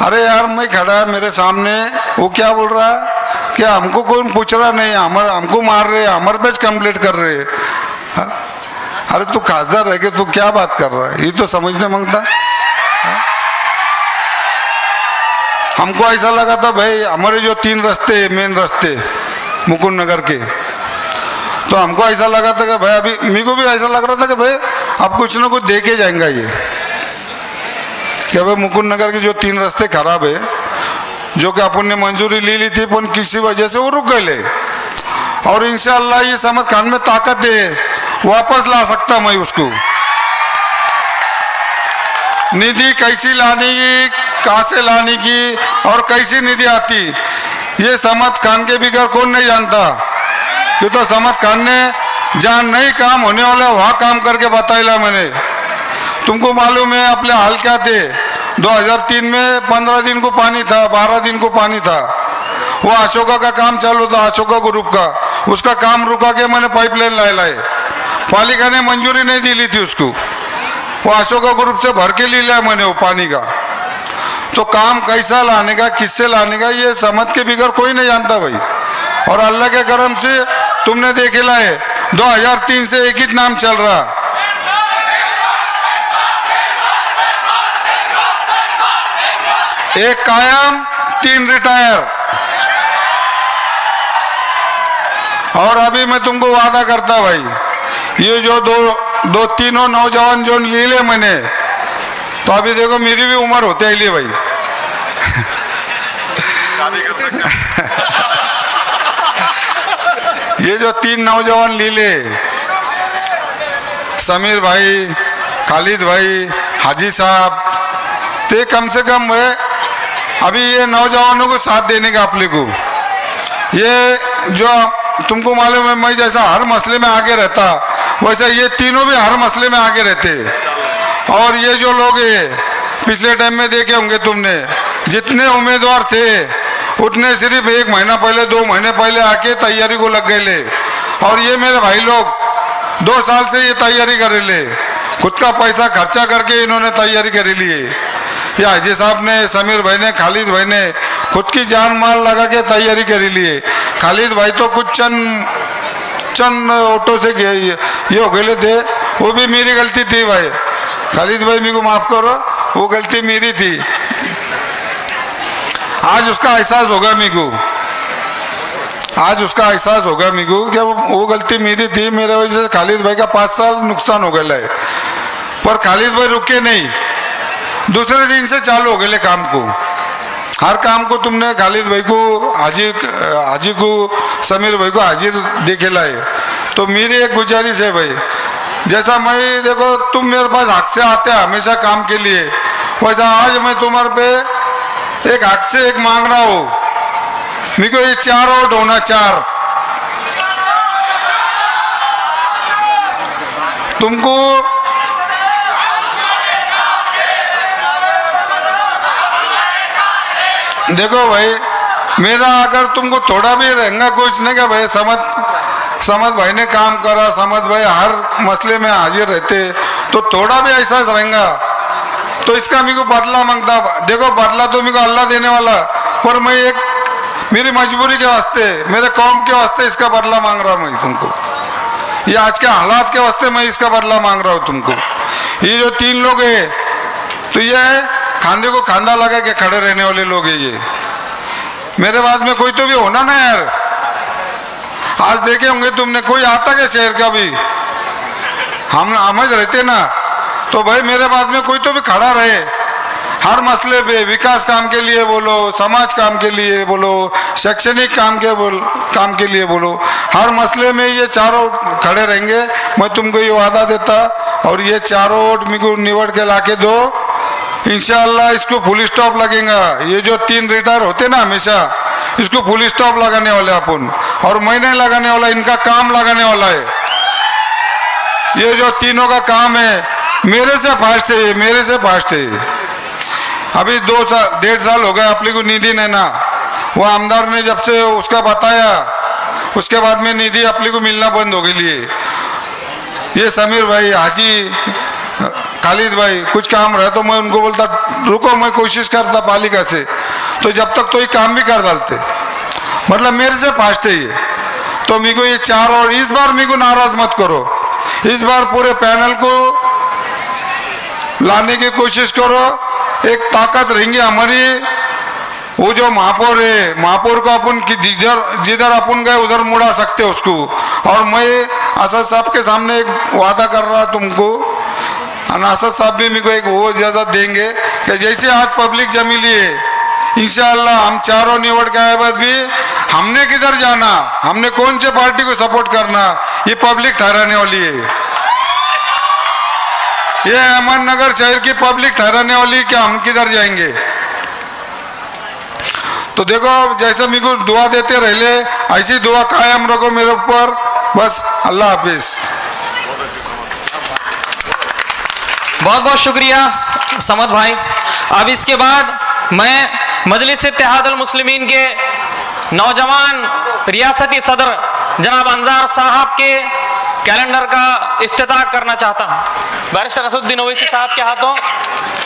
अरे यार मैं खड़ा है मेरे सामने, वो क्या बोल रहा है कि हमको कोई पूछ रहा नहीं, हमको मार रहे, हमारे पे कंप्लेंट कर रहे। अरे तू खासदार रह के तू क्या बात कर रहा है, ये तो समझने मांगता। हमको ऐसा लगा था भाई हमारे जो 3 रास्ते मेन रास्ते मुकुंद नगर के, तो हमको ऐसा लगा था कि भाई अभी मेरे को भी ऐसा लग रहा था कि भाई अब कुछ ना कुछ दे के जाएंगा ये, कि भाई मुकुंद नगर के जो 3 रास्ते खराब है, जो कि अपन ने मंजूरी ली थी पर किसी वजह से वो रुक गए, और इंशाअल्लाह ये समद खान में ताकत है, वापस ला सकता मैं उसको। निधि कैसी लाने की, कहाँ से लाने की और कैसी निधि आती, ये समद खान के बिगड़ कौन नहीं जानता, क्यों तो समद खान ने जहाँ नहीं काम होने वाला वहाँ काम करके बताया मैंने। तुमको मालूम है अपने हाल क्या थे, 2003 में 15 दिन को पानी था, 12 दिन को पानी था, वो अशोका का काम चालू था, अशोका ग्रुप का, उसका काम रुका के मैंने पाइपलाइन लाए, पालिका ने मंजूरी नहीं दी ली थी उसको, वो अशोका ग्रुप से भर के ले लिया मैंने वो पानी का। तो काम कैसा लाने का, किससे लाने का, ये समझ के बिगड़ कोई नहीं जानता भाई। और अल्लाह के करम से तुमने देखेला है 2003 से एक ही नाम चल रहा, एक कायम 3 रिटायर। और अभी मैं तुमको वादा करता भाई, ये जो दो तीनों नौजवान जो ले ले मैंने, तो अभी देखो मेरी भी उम्र होते ही भाई ये जो 3 नौजवान लीले, समीर भाई, खालिद भाई, हाजी साहब, तो कम से कम है अभी ये नौजवानों को साथ देने का अपने को, ये जो तुमको मालूम है मैं जैसा हर मसले में आगे रहता वैसा ये तीनों भी हर मसले में आगे रहते। और ये जो लोग है पिछले टाइम में देखे होंगे तुमने, जितने उम्मीदवार थे उतने सिर्फ 1 महीना पहले 2 महीने पहले आके तैयारी को लग गए ले, और ये मेरे भाई लोग 2 साल से ये तैयारी कर ले, खुद का पैसा खर्चा करके इन्होंने तैयारी कर ली है। ये हाजी साहब ने, समीर भाई ने, खालिद भाई ने खुद की जान माल लगा के तैयारी कर ली है। खालिद भाई तो कुछ चंद ऑटो से गए ये हो गए थे, वो भी मेरी गलती थी भाई, खालिद भाई मेरे को माफ करो, वो गलती मेरी थी। आज उसका एहसास होगा मेरे को, आज उसका एहसास होगा मेरे को कि वो गलती मेरी थी, मेरे वजह से खालिद भाई का 5 साल नुकसान हो गया है। पर खालिद भाई रुके नहीं, दूसरे दिन से चालू हो गए काम को। हर काम को तुमने खालिद भाई को हाजी को समीर भाई को हाजिर देखे लाए। तो मेरी एक गुजारिश है भाई, जैसा मैं देखो तुम मेरे पास हक से आते हैं हमेशा काम के लिए, वैसा आज मैं तुम्हारे पे एक हक से एक मांग रहा हूँ। मेरे को ये 4 वोट होना, 4 तुमको देखो भाई, मेरा अगर तुमको थोड़ा भी रहेगा कुछ नहीं क्या भाई, समझ भाई ने काम करा, समझ भाई हर मसले में हाजिर रहते, तो थोड़ा भी ऐसा रहेगा तो इसका मेरे को बदला मांगता। देखो बदला तो मेरे को अल्लाह देने वाला, पर मैं एक मेरी मजबूरी के वास्ते, मेरे कौम के वास्ते इसका बदला मांग रहा हूँ मैं तुमको। ये आज के हालात के वास्ते मैं इसका बदला मांग रहा हूँ तुमको। ये जो 3 लोग है तो ये खांधे को खांधा लगा के खड़े रहने वाले लोग है। ये मेरे बाद में कोई तो भी होना ना यार। आज देखे होंगे तुमने, कोई आता क्या शहर का भी, हम रहते ना, तो भाई मेरे बाद में कोई तो भी खड़ा रहे हर मसले पे, विकास काम के लिए बोलो, समाज काम के लिए बोलो, शैक्षणिक काम के लिए बोलो, हर मसले में ये चारों खड़े रहेंगे। मैं तुमको ये वादा देता, और ये चारों वोट मेरे को निवड़ के लाके दो, इंशाअल्लाह इसको फुल स्टॉप लगेगा। ये जो 3 रिटायर होते ना हमेशा, इसको फुल स्टॉप लगाने वाले अपन, और मैं नहीं लगाने वाला, इनका काम लगाने वाला है। ये जो तीनों का काम है मेरे से फास्ट है, मेरे से फास्ट है। अभी 1.5 साल हो गए अपनी को निधि नहीं ना, वो आमदार ने जब से उसका बताया उसके बाद में निधि अपनी को मिलना बंद हो गई है। ये समीर भाई, हाजी खालिद भाई कुछ काम रहा तो मैं उनको बोलता रुको, मैं कोशिश करता पालिका से, तो जब तक तो ये काम भी कर डालते, मतलब मेरे से फास्ट है ये। तो मेरे को ये 4 और इस बार मेरे को नाराज मत करो, इस बार पूरे पैनल को लाने की कोशिश करो। एक ताकत रहेंगी हमारी, वो जो महापौर है, महापौर को अपन जिधर अपन गए उधर मुड़ा सकते उसको। और मैं असद साहब के सामने एक वादा कर रहा तुमको, असद साहब भी मेरे को एक वो इजाजत देंगे कि जैसे आज पब्लिक जमीली है, इंशाअल्लाह हम चारों निवड़ के आए बाद भी हमने किधर जाना, हमने कौन से पार्टी को सपोर्ट करना, ये पब्लिक ठहराने वाली है। ये अहमदनगर शहर की पब्लिक ठहराने वाली, क्या हम किधर जाएंगे। तो देखो जैसे मेरे को दुआ देते रहे, ऐसी दुआ कायम रखो मेरे ऊपर, बस। अल्लाह हाफिज। बहुत बहुत शुक्रिया समद भाई। अब इसके बाद मैं मजलिस इत्तेहादुल मुस्लिमीन के नौजवान रियासती सदर जनाब अंजार साहब के कैलेंडर का इफ्तिताह करना चाहता हूँ। बैरिस्टर असदुद्दीन ओवैसी साहब के हाथों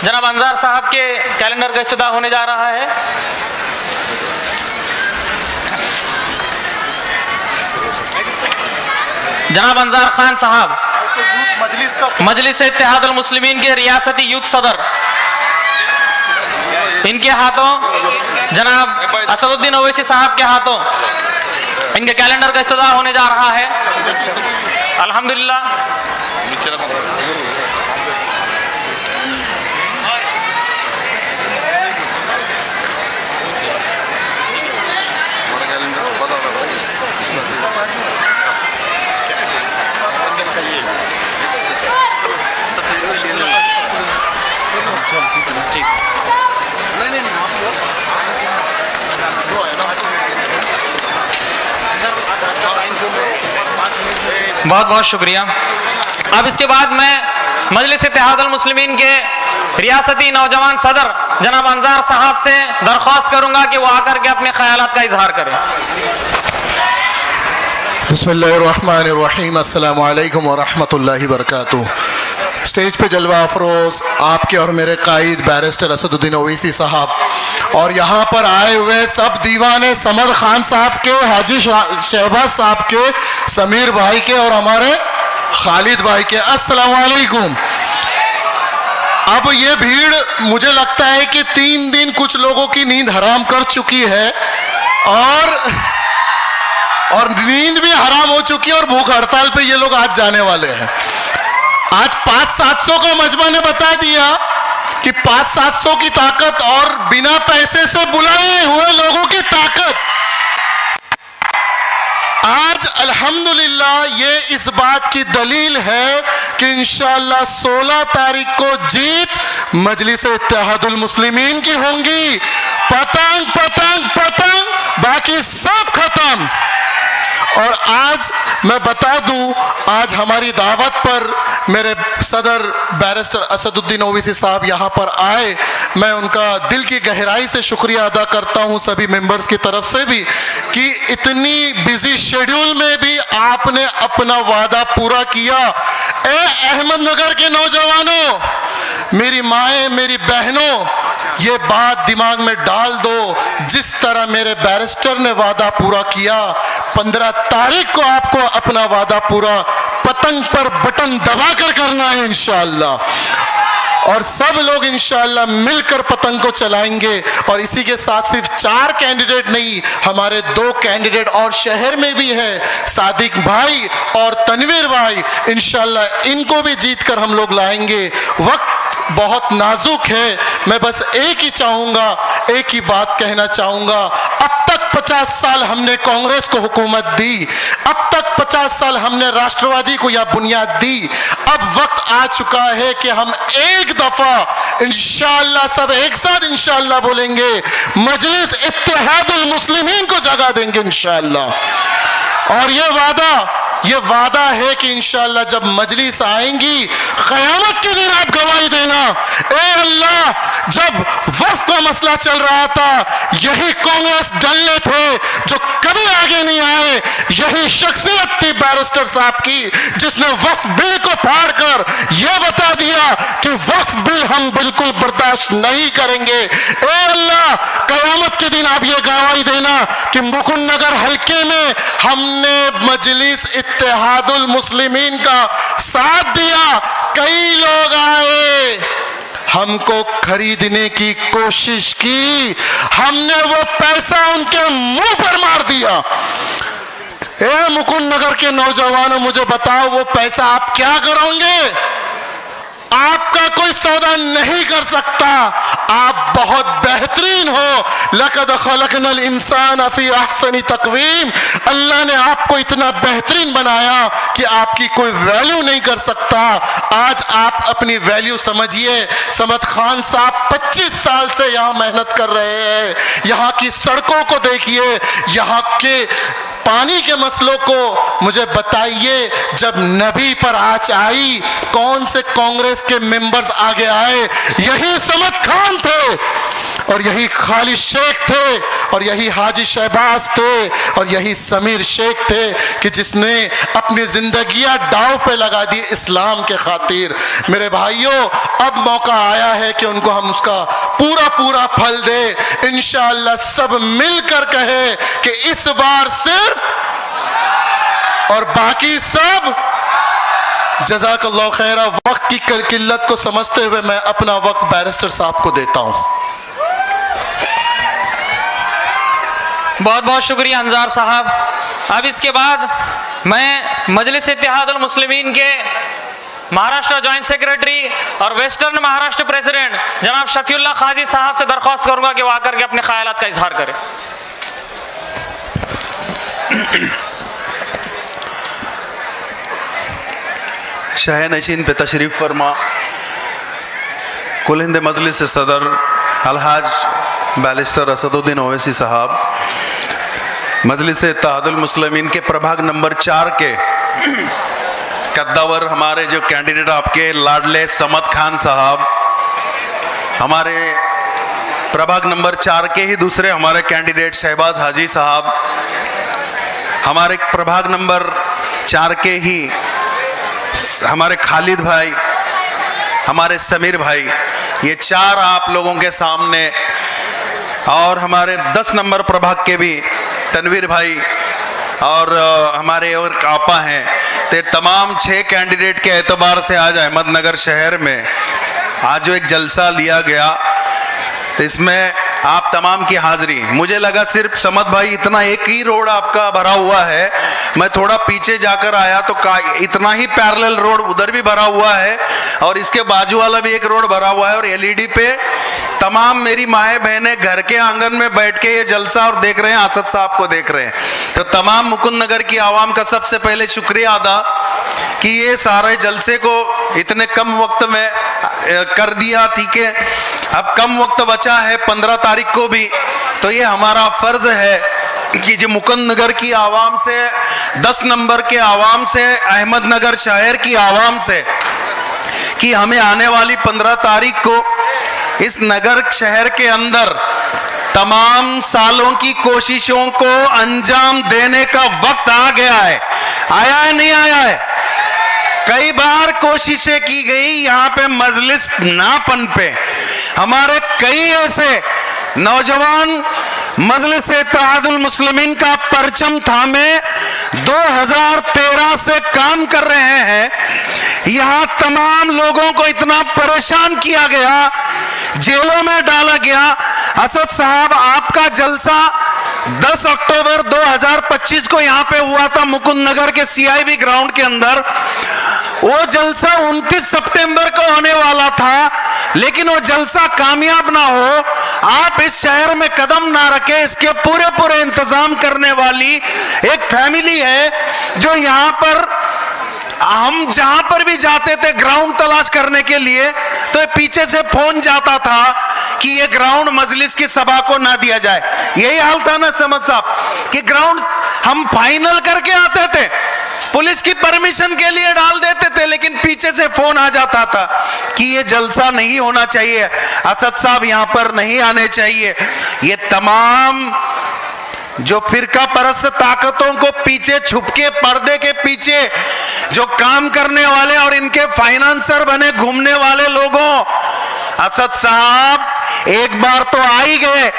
जनाब अंजार साहब के कैलेंडर का इफ्तिताह होने जा रहा है। जनाब अंजार खान साहब मजलिस इत्तेहादुल मुस्लिमीन के रियासती यूथ सदर, इनके हाथों जनाब असदुद्दीन ओवैसी साहब के हाथों इनके कैलेंडर का इफ्तिताह होने जा रहा है। अल्हम्दुलिल्लाह। बहुत बहुत शुक्रिया। अब इसके बाद मैं मजलिस इत्तेहादुल मुस्लिमीन के रियासती नौजवान सदर जनाब अंजार साहब से दरख्वास्त करूंगा कि वो आकर के अपने ख्यालात का इजहार करें। बिस्मिल्लाहिर्रहमानिर्रहीम, अस्सलामु अलैकुम वरहमतुल्लाहि वबरकातुहू। स्टेज पे जलवा अफरोज़ आपके और मेरे कायद बैरिस्टर असदुद्दीन ओवैसी साहब, और यहाँ पर आए हुए सब दीवाने समद खान साहब के, हाजी शहबाज साहब के, समीर भाई के और हमारे खालिद भाई के, अस्सलामु अलैकुम। अब ये भीड़ मुझे लगता है कि 3 दिन कुछ लोगों की नींद हराम कर चुकी है, और नींद भी हराम हो चुकी है, और भूख हड़ताल पे ये लोग आज जाने वाले हैं। आज 500-700 का मजमा ने बता दिया कि 500-700 की ताकत और बिना पैसे से बुलाए हुए लोगों की ताकत। आज अल्हम्दुलिल्लाह ये इस बात की दलील है कि इंशाअल्लाह 16 तारीख को जीत मजलिस इत्तेहादुल मुस्लिमीन की होंगी। पतंग पतंग पतंग, बाकी सब खत्म। और आज मैं बता दूं, आज हमारी दावत पर मेरे सदर बैरिस्टर असदुद्दीन ओवैसी साहब यहाँ पर आए। मैं उनका दिल की गहराई से शुक्रिया अदा करता हूँ सभी मेंबर्स की तरफ से भी, कि इतनी बिजी शेड्यूल में भी आपने अपना वादा पूरा किया। ए अहमदनगर के नौजवानों, मेरी माएँ, मेरी बहनों, ये बात दिमाग में डाल दो, जिस तरह मेरे बैरिस्टर ने वादा पूरा किया, 15 तारीख को आपको अपना वादा पूरा पतंग पर बटन दबाकर करना है इंशाअल्लाह। और सब लोग इंशाअल्लाह मिलकर पतंग को चलाएंगे। और इसी के साथ सिर्फ 4 कैंडिडेट नहीं, हमारे 2 कैंडिडेट और शहर में भी है, सादिक भाई और तनवीर भाई। इंशाअल्लाह इनको भी जीत कर हम लोग लाएंगे। वक्त बहुत नाजुक है। मैं बस एक ही चाहूंगा, एक ही बात कहना चाहूंगा, अब तक 50 साल हमने कांग्रेस को हुकूमत दी, अब तक 50 साल हमने राष्ट्रवादी को यह बुनियाद दी। अब वक्त आ चुका है कि हम एक दफा इंशाअल्लाह सब एक साथ इंशाअल्लाह बोलेंगे, मजलिस इत्तेहादुल मुस्लिमीन को जगा देंगे इंशाअल्लाह। और ये वादा है कि इंशाअल्लाह जब मजलिस आएंगी, क़यामत के दिन आप गवाही देना, ए अल्लाह, जब वक्फ का मसला चल रहा था, यही कांग्रेस डल्ले थे जो कभी आगे नहीं आए, यही शख्सियत थी बैरिस्टर साहब की जिसने वक्फ बिल को फाड़कर यह बता दिया कि वक्फ बिल हम बिल्कुल बर्दाश्त नहीं करेंगे। ए अल्लाह, क़यामत के दिन आप ये गवाही देना कि मुकुंदनगर हल्के में हमने मजलिस इत्तेहादुल मुस्लिमीन का साथ दिया। कई लोग आए, हमको खरीदने की कोशिश की, हमने वो पैसा उनके मुंह पर मार दिया। ए मुकुंदनगर के नौजवानों, मुझे बताओ वो पैसा आप क्या करोगे? आपका कोई सौदा नहीं कर सकता। आप बहुत बेहतरीन हो। लक़द ख़लक़नल इंसान फी अहसनी तक़वीम। अल्लाह ने आपको इतना बेहतरीन बनाया कि आपकी कोई वैल्यू नहीं कर सकता। आज आप अपनी वैल्यू समझिए। समद खान साहब 25 साल से यहाँ मेहनत कर रहे हैं। यहाँ की सड़कों को देखिए, यहाँ के पानी के मसलों को मुझे बताइए। जब नबी पर आँच आई, कौन से कांग्रेस के मेंबर्स आगे आए? यही समद खान थे, और यही खालिद शेख थे, और यही हाजी शहबाज थे, और यही समीर शेख थे कि जिसने अपनी जिंदगियां दांव पे लगा दी इस्लाम के खातिर। मेरे भाइयों, अब मौका आया है कि उनको हम उसका पूरा पूरा फल दे। इंशाअल्लाह सब मिलकर कहे कि इस बार सिर्फ और बाकी सब। जज़ाकल्लाहु खैरा। वक्त की किल्लत को समझते हुए मैं अपना वक्त बैरिस्टर साहब को देता हूं। बहुत बहुत शुक्रिया अंजार साहब। अब इसके बाद मैं मजलिस इत्तेहादुल मुस्लिमीन के महाराष्ट्र जॉइंट सेक्रेटरी और वेस्टर्न महाराष्ट्र प्रेसिडेंट जनाब शफीउल्लाह खाजी साहब से दरख्वास्त करूंगा कि वो आकर के अपने ख्यालात का इजहार करें। शाह नशीन पे तशरीफ़ फरमा कुल हिंद मजलिस सदर अलहाज बैरिस्टर असदुद्दीन ओवैसी साहब, मजलिस इत्तेहादुल मुस्लिमीन के प्रभाग नंबर 4 के कद्दावर हमारे जो कैंडिडेट आपके लाडले समद खान साहब, हमारे प्रभाग नंबर 4 के ही दूसरे हमारे कैंडिडेट शहबाज हाजी साहब, हमारे प्रभाग नंबर 4 के ही हमारे खालिद भाई, हमारे समीर भाई, ये 4 आप लोगों के सामने, और हमारे 10 नंबर प्रभाग के भी तनवीर भाई और हमारे और आपा हैं। तो तमाम 6 कैंडिडेट के एतबार से आज अहमदनगर शहर में आज जो एक जलसा लिया गया, तो इसमें आप तमाम की हाजिरी। मुझे लगा सिर्फ समद भाई इतना एक ही रोड आपका भरा हुआ है, मैं थोड़ा पीछे जाकर आया तो इतना ही पैरेलल रोड उधर भी भरा हुआ है और इसके बाजू वाला भी एक रोड भरा हुआ है। और एलईडी पे तमाम मेरी माए बहनें घर के आंगन में बैठ के ये जलसा और देख रहे हैं, असद साहब को देख रहे हैं। तो तमाम मुकुंद नगर की आवाम का सबसे पहले शुक्रिया अदा कि ये सारे जलसे को इतने कम वक्त में कर दिया। ठीक है, अब कम वक्त बचा है 15 तारीख को भी, तो ये हमारा फर्ज है कि जो मुकुंद नगर की आवाम से, 10 नंबर के आवाम से, अहमदनगर शहर की आवाम से, कि हमें आने वाली 15 तारीख को इस नगर शहर के अंदर तमाम सालों की कोशिशों को अंजाम देने का वक्त आ गया है। आया है नहीं आया है? कई बार कोशिशें की गई यहाँ पे मजलिस ना पनपे। हमारे कई ऐसे नौजवान मजलिस इत्तेहादुल मुस्लिमीन का परचम थामे 2013 से काम कर रहे हैं। यहाँ तमाम लोगों को इतना परेशान किया गया, जेलों में डाला गया। असद साहब, आपका जलसा 10 अक्टूबर 2025 को यहाँ पे हुआ था मुकुंद नगर के CIB ग्राउंड के अंदर। वो जलसा 29 सितंबर को होने वाला था, लेकिन वो जलसा कामयाब ना हो। आप इस शहर में कदम ना रखे, इसके पूरे इंतजाम करने वाली एक फैमिली है जो यहाँ पर, हम जहां पर भी जाते थे ग्राउंड तलाश करने के लिए, तो पीछे से फोन जाता था कि ये ग्राउंड मजलिस की सभा को ना दिया जाए। यही हाल था ना समद साहब कि ग्राउंड हम फाइनल करके आते थे, पुलिस की परमिशन के लिए डाल देते थे, लेकिन पीछे से फोन आ जाता था कि ये जलसा नहीं होना चाहिए, असद साहब यहां पर नहीं आने चाहिए। ये तमाम जो फिरका परस्त ताकतों को पीछे छुपके पर्दे के पीछे जो काम करने वाले और इनके फाइनेंसर बने घूमने वाले लोगों, असद साहब एक बार तो आ ही गए,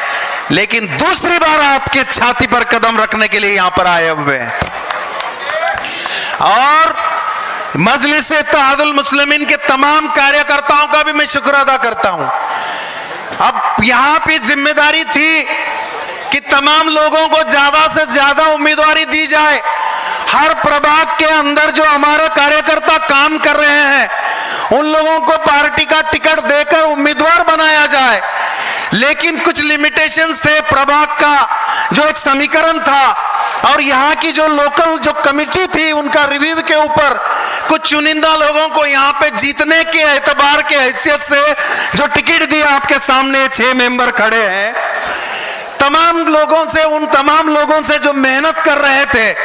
लेकिन दूसरी बार आपके छाती पर कदम रखने के लिए यहां पर आए हुए हैं। और मजलिस इत्तेहादुल मुस्लिमीन के तमाम कार्यकर्ताओं का भी मैं शुक्र अदा करता हूं। अब यहां पे जिम्मेदारी थी कि तमाम लोगों को ज्यादा से ज्यादा उम्मीदवारी दी जाए। हर प्रभाग के अंदर जो हमारे कार्यकर्ता काम कर रहे हैं, उन लोगों को पार्टी का टिकट देकर उम्मीदवार बनाया जाए। लेकिन कुछ लिमिटेशंस थे, प्रभाग का जो एक समीकरण था और यहाँ की जो लोकल जो कमिटी थी, उनका रिव्यू के ऊपर कुछ चुनिंदा लोगों को यहाँ पे जीतने के एतबार के हैसियत से जो टिकट दिया, आपके सामने 6 मेंबर खड़े हैं। तमाम लोगों से, उन तमाम लोगों से जो मेहनत कर रहे थे,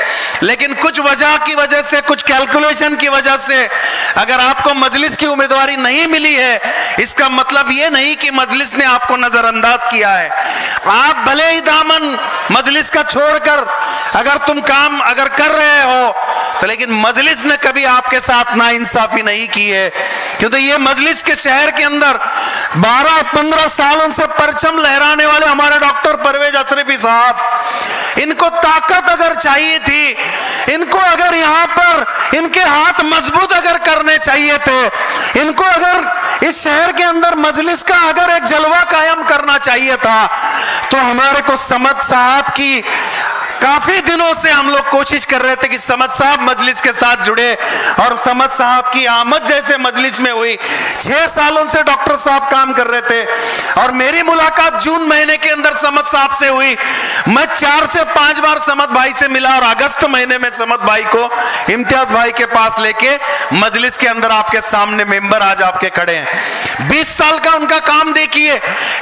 लेकिन कुछ वजह की वजह से, कुछ कैलकुलेशन की वजह से अगर आपको मजलिस की उम्मीदवारी नहीं मिली है, इसका मतलब ये नहीं कि मजलिस ने आपको नजरअंदाज किया है। आप भले ही दामन मजलिस का छोड़कर अगर तुम काम अगर कर रहे हो, तो लेकिन मजलिस ने कभी आपके साथ नाइंसाफी नहीं की है, क्योंकि ये मजलिस के शहर के अंदर 12-15 सालों से परचम लहराने वाले हमारे डॉक्टर परवेज अशरफी साहब, इनको ताकत अगर चाहिए थी, इनको अगर यहाँ पर इनके हाथ मजबूत अगर करने चाहिए थे, इनको अगर इस शहर के अंदर मजलिस का अगर एक जलवा कायम करना चाहिए था, तो हमारे को समद साहब की काफी दिनों से हम लोग कोशिश कर रहे थे कि समद साहब मजलिस के साथ जुड़े, और समद साहब की आमद जैसे मजलिस में हुई। 6 सालों से डॉक्टर साहब काम कर रहे थे और मेरी मुलाकात जून महीने के अंदर समद साहब से हुई। मैं 4 से 5 बार समद भाई से मिला और अगस्त महीने में समद भाई को इम्तियाज भाई के पास लेके मजलिस के अंदर आपके सामने मेंबर आज आपके खड़े हैं। 20 साल का उनका काम देखिए,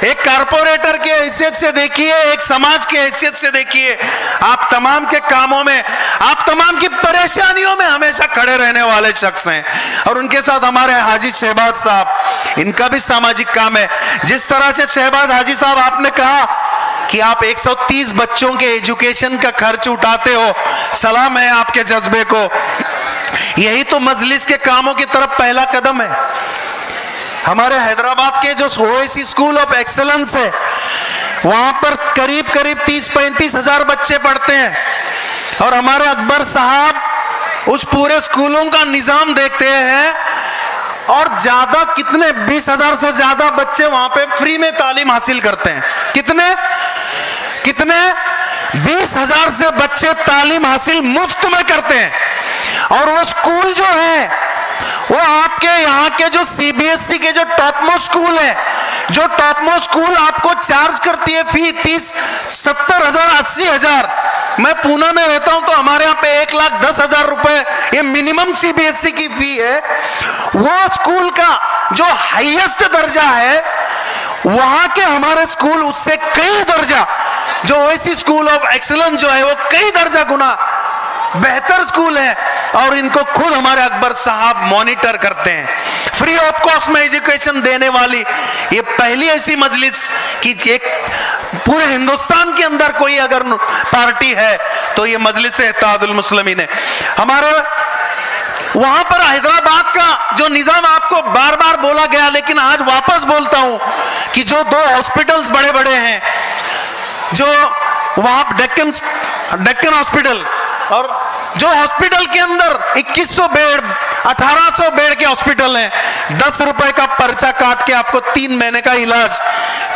एक कारपोरेटर के हैसियत से देखिए, एक समाज के हैसियत से देखिए, आप तमाम के कामों में, आप तमाम की परेशानियों में हमेशा खड़े रहने वाले शख्स हैं। और उनके साथ हमारे हाजी शहबाज साहब, इनका भी सामाजिक काम है। जिस तरह से शहबाज हाजी साहब आपने कहा कि आप 130 बच्चों के एजुकेशन का खर्च उठाते हो, सलाम है आपके जज्बे को। यही तो मजलिस के कामों की तरफ पहला कदम है। हमारे हैदराबाद के जो ओवैसी स्कूल ऑफ एक्सेलेंस है, वहां पर करीब 30-35 हजार बच्चे पढ़ते हैं, और हमारे अकबर साहब उस पूरे स्कूलों का निजाम देखते हैं, और ज्यादा कितने 20 हजार से ज्यादा बच्चे वहां पे फ्री में तालीम हासिल करते हैं। कितने कितने 20,000 से बच्चे तालीम हासिल मुफ्त में करते हैं। और वो स्कूल जो है वो आपके यहाँ के जो सीबीएसई के जो टॉप मोस्ट स्कूल है, जो टॉप मोस्ट स्कूल आपको चार्ज करती है फी 30-70,000 80,000। मैं पूना में रहता हूं तो हमारे यहाँ पे 1,10,000 रुपए ये मिनिमम सीबीएसई की फी है। वो स्कूल का जो हाईएस्ट दर्जा है वहां के हमारे स्कूल उससे कई दर्जा, जो ओएसी स्कूल ऑफ एक्सीलेंस जो है वो कई दर्जा गुना बेहतर स्कूल है। और इनको खुद हमारे अकबर साहब मॉनिटर करते हैं। फ्री ऑफ कॉस्ट में एजुकेशन देने वाली ये पहली ऐसी मजलिस कि एक पूरे हिंदुस्तान के अंदर कोई अगर पार्टी है तो ये मजलिस इत्तेहादुल मुस्लिमीन है। हमारे वहां पर हैदराबाद का जो निजाम आपको बार बार बोला गया, लेकिन आज वापस बोलता हूं कि जो 2 हॉस्पिटल्स बड़े बड़े हैं, जो वहां डेक्कन हॉस्पिटल और जो हॉस्पिटल के अंदर 2100 बेड 1800 बेड के हॉस्पिटल हैं, 10 रुपए का पर्चा काट के आपको 3 महीने का इलाज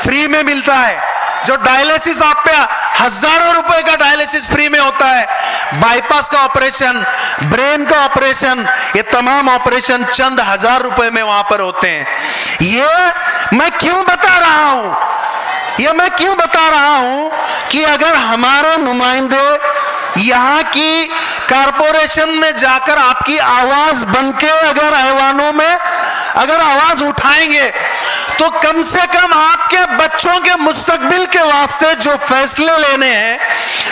फ्री में मिलता है। जो डायलिसिस आप पे हजारों रुपए का डायलिसिस फ्री में होता है, बाईपास का ऑपरेशन, ब्रेन का ऑपरेशन, ये तमाम ऑपरेशन चंद हजार रुपए में वहां पर होते हैं। ये मैं क्यों बता रहा हूं, ये मैं क्यों बता रहा हूं कि अगर हमारे नुमाइंदे यहाँ की कारपोरेशन में जाकर आपकी आवाज बनके अगर ऐवानों में अगर आवाज उठाएंगे तो कम से कम आपके बच्चों के मुस्तकबिल के वास्ते जो फैसले लेने हैं,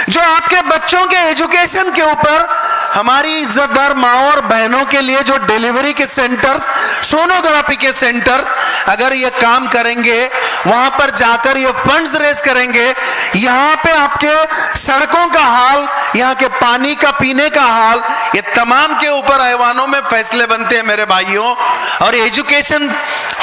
जो आपके बच्चों के एजुकेशन के ऊपर हमारी इज्जतदार माँ और बहनों के लिए जो डिलीवरी के सेंटर्स, सोनोग्राफी के सेंटर्स अगर ये काम करेंगे, वहां पर जाकर ये फंड्स रेज करेंगे, यहाँ पे आपके सड़कों का हाल, यहाँ के पानी का पीने का हाल, ये तमाम के ऊपर ऐवानों में फैसले बनते हैं मेरे भाइयों। और एजुकेशन,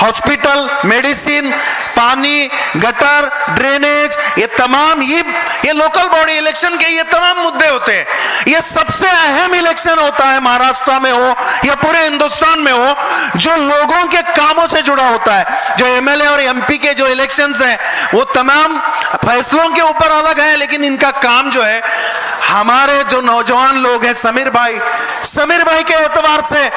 हॉस्पिटल, मेडिसिन, पानी, गटर, ड्रेनेज, ये तमाम ये लोकल बॉडी इलेक्शन के ये तमाम मुद्दे होते हैं। ये सबसे अहम इलेक्शन होता है, महाराष्ट्र में हो या पूरे हिंदुस्तान में हो, जो लोगों के कामों से जुड़ा होता है। जो एमएलए और एमपी के जो इलेक्शंस हैं वो तमाम फैसलों के ऊपर अलग है, लेकिन इनका काम जो है, हमारे जो नौजवान लोग हैं, समीर भाई के एतबार से